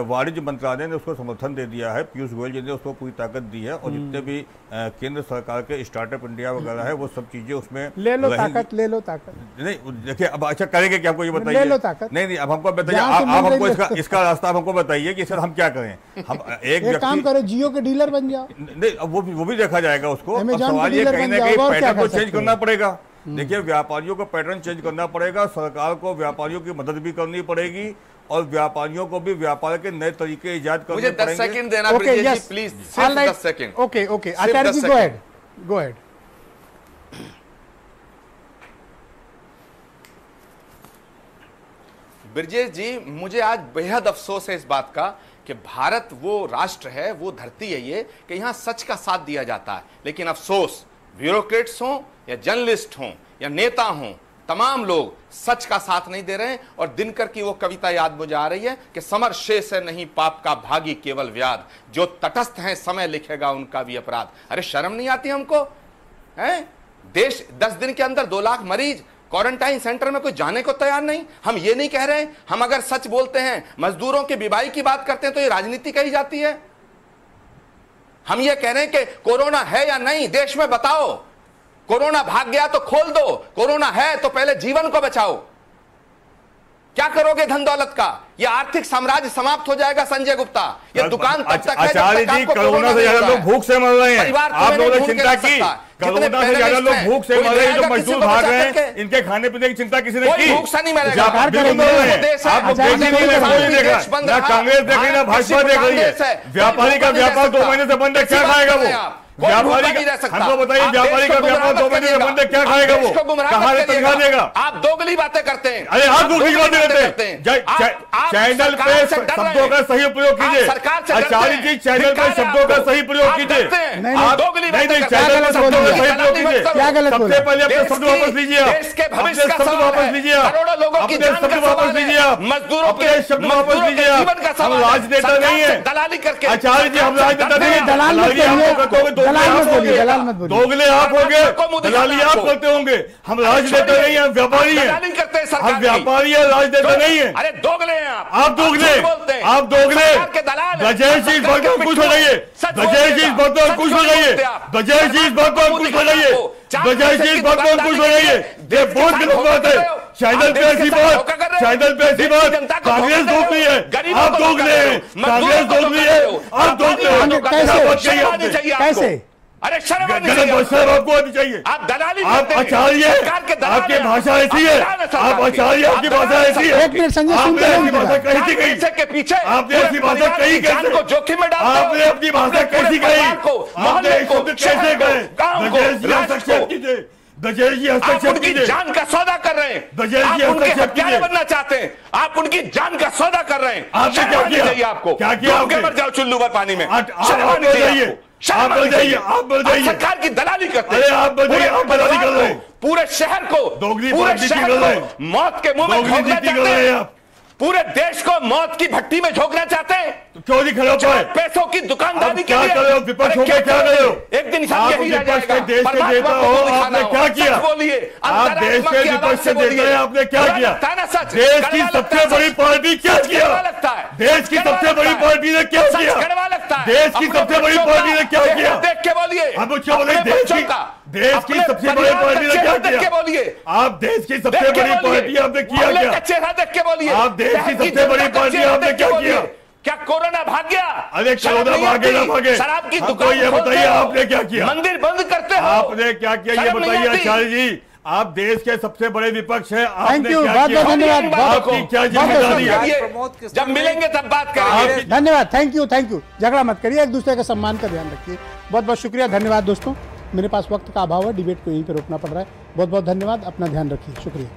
वाणिज्य मंत्रालय ने उसको समर्थन दे दिया है, पीयूष गोयल जी ने उसको पूरी ताकत दी है, और जितने भी केंद्र सरकार के स्टार्टअप इंडिया वगैरह है वो सब चीजें उसमें ले लो ताकत, ले लो ताकत। नहीं देखिए, अब अच्छा करेंगे क्या, हमको ये बताइए। ले लो ताकत। नहीं, अब हमको बताइए, आप हमको इसका रास्ता हमको बताइए कि सर हम क्या करें। हम एक काम करो, जियो के डीलर बन जाओ। नहीं, वो भी देखा जाएगा उसको। सवाल ये कहीं ना कहीं पैटर्न को चेंज करना पड़ेगा। देखिए, व्यापारियों को पैटर्न चेंज करना पड़ेगा, सरकार को व्यापारियों की मदद भी करनी पड़ेगी, और व्यापारियों को भी व्यापार के नए तरीके इजाद करने पड़ेंगे। मुझे 10 सेकंड देना ब्रिजेश जी, प्लीज, सिर्फ 10 second. Okay, Acharya ji, go ahead. Brijesh जी, मुझे आज बेहद अफसोस है इस बात का कि भारत वो राष्ट्र है, वो धरती है ये, कि यहाँ सच का साथ दिया जाता है, लेकिन अफसोस ब्यूरोक्रेट्स हों या जर्नलिस्ट हों या नेता हों, तमाम लोग सच का साथ नहीं दे रहे हैं। और दिनकर की वो कविता याद मुझे आ रही है कि समर शेष है नहीं पाप का भागी केवल व्याध, जो तटस्थ हैं समय लिखेगा उनका भी अपराध। अरे शर्म नहीं आती हमको? हैं, देश 10 दिन के अंदर 2 लाख मरीज, क्वारंटाइन सेंटर में कोई जाने को तैयार नहीं। हम ये नहीं कह रहे हैं, हम अगर सच बोलते हैं, मजदूरों की बीमारी की बात करते हैं तो ये राजनीति कही जाती है। हम ये कह रहे हैं कि कोरोना है या नहीं देश में बताओ, कोरोना भाग गया तो खोल दो, कोरोना है तो पहले जीवन को बचाओ। क्या करोगे धन दौलत का? ये आर्थिक साम्राज्य समाप्त हो जाएगा संजय गुप्ता। ये दुकान तब तक है आचार्य जी, कोरोना से ज्यादा लोग भूख से मर रहे हैं। आप लोगों ने चिंता की? कोरोना से ज्यादा लोग भूख से मर रहे हैं, जो मजदूर भाग रहे हैं, इनके खाने पीने की चिंता किसी ने की? भूख से नहीं मरेगा। आप लोग देख ही नहीं रहे, ना कांग्रेस देख रही, ना भाजपा देख रही है। व्यापारी का व्यापार 2 महीने से बंद है, क्या खाएगा वो? व्यापारी का, हमको बताइए, व्यापारी का व्यापार 2 महीने से बंद है, क्या खाएगा वो? कहाँ से तनख्वाह देगा? आप दोगली बातें करते हैं। अरे आप दोगली बातें करते हैं। चैनल पे शब्दों का सही प्रयोग कीजिए। आचार्य जी, चैनल पे शब्दों का सही प्रयोग कीजिए। आप नहीं, चैनल पे शब्दों का सही प्रयोग कीजिए। सबसे पहले अपने शब्द वापस लीजिए, अपने शब्द वापस लीजिए, अपने शब्द वापस लीजिए, अपने शब्द वापस लीजिए। हम राजनेता नहीं है दलाली करके। आचार्य जी, हम राजनेता नहीं है। दलाल मत बोलिए, दोगले आप होंगे, दलाली आप करते होंगे। हम राजनेता नहीं है, व्यापारी है। हम व्यापारी है, राजनेता नहीं है। अरे दोगले हैं आप दोगले, आप दोगले। ब्रजेश जी, इस बात को खुश हो जाइए। ब्रजेश जी, इस बात को खुश हो जाइए। ब्रजेश जी, इस बात को खुश हो जाइए। ब्रजेश जी, इस बात को खुश हो जाइए। ये बहुत गलत बात है। चैनल पे ऐसी बात, चैनल पे ऐसी बात, कांग्रेस दोगली है, आप दोगले हैं। कांग्रेस दोगली है, आप दोगले हैं। कैसे? अरे शर्म आपको आनी चाहिए। आप दलाली, आप आचार्य, आपकी भाषा ऐसी है। आप आचार्य, आपकी भाषा ऐसी है। एक मिनट संजय, आपने ऐसी भाषा कही थी कहीं के पीछे? आपने ऐसी भाषा कही कैसे? जोखिम में डालते आपने अपनी भाषा कैसी कही? आपने शब्द कैसे कहे? ब्रजेश जी, हस्तक्षेप कीजिए। ब्रजेश जी, हस्तक्षेप कीजिए। जान का सौदा कर रहे हैं। ब्रजेश जी, हस्तक्षेप कीजिए। बनना चाहते हैं आप, उनकी जान का सौदा कर रहे हैं। आपने क्या किया? आपको क्या किया? मर जाओ चुल्लू भर पानी में। आप बढ़ जाइए, आप बढ़ जाइए। सरकार की दलाली करते हैं। अरे आप बढ़ जाइए, आप दलाली कर रहे हैं। पूरे शहर को, पूरे शहर को मौत के मुंह में झोंकना चाहते हैं। पूरे देश को मौत की भट्टी में झोंकना चाहते हैं। तो क्यों नहीं खड़े हो पाए? पैसों की दुकानदारी के क्या लिए कर रहे हो? विपक्ष हो क्या कर रहे हो? एक दिन सब यही रह विपक्ष जाएगा। के देश के नेता हो, आपने क्या किया? बोलिए, आप देश के विपक्ष के नेता हैं, आपने क्या किया? देश की सबसे बड़ी पार्टी क्या किया? देश की सबसे बड़ी पार्टी ने क्या किया? देश की सबसे बड़ी पार्टी ने क्या किया? देख के बोलिए। अब क्या बोले? देश की सबसे बड़ी पार्टी ने क्या किया? बोलिए, आप देश की सबसे बड़ी पार्टी आपने किया क्या? चेहरा देख के बोलिए। आप देश की सबसे बड़ी पार्टी आपने क्या किया? क्या कोरोना भाग गया? अरे कोरोना भागे ना भागे, शराब की हमको दुकान ये बताइए आपने क्या किया? मंदिर बंद करते हो, आपने क्या किया ये बताइए आचार्य जी। आप देश के सबसे बड़े विपक्ष हैं, आपने यू, क्या बहुत किया? बहुत धन्यवाद। आपकी क्या जिम्मेदारी है? जब मिलेंगे तब बात करेंगे। धन्यवाद, थैंक यू, थैंक यू। झगड़ा मत करिए, एक दूसरे का सम्मान का ध्यान रखिए। बहुत बहुत शुक्रिया, धन्यवाद दोस्तों। मेरे पास वक्त का अभाव है, डिबेट को यहीं पर रोकना पड़ रहा है। बहुत बहुत धन्यवाद, अपना ध्यान रखिए, शुक्रिया।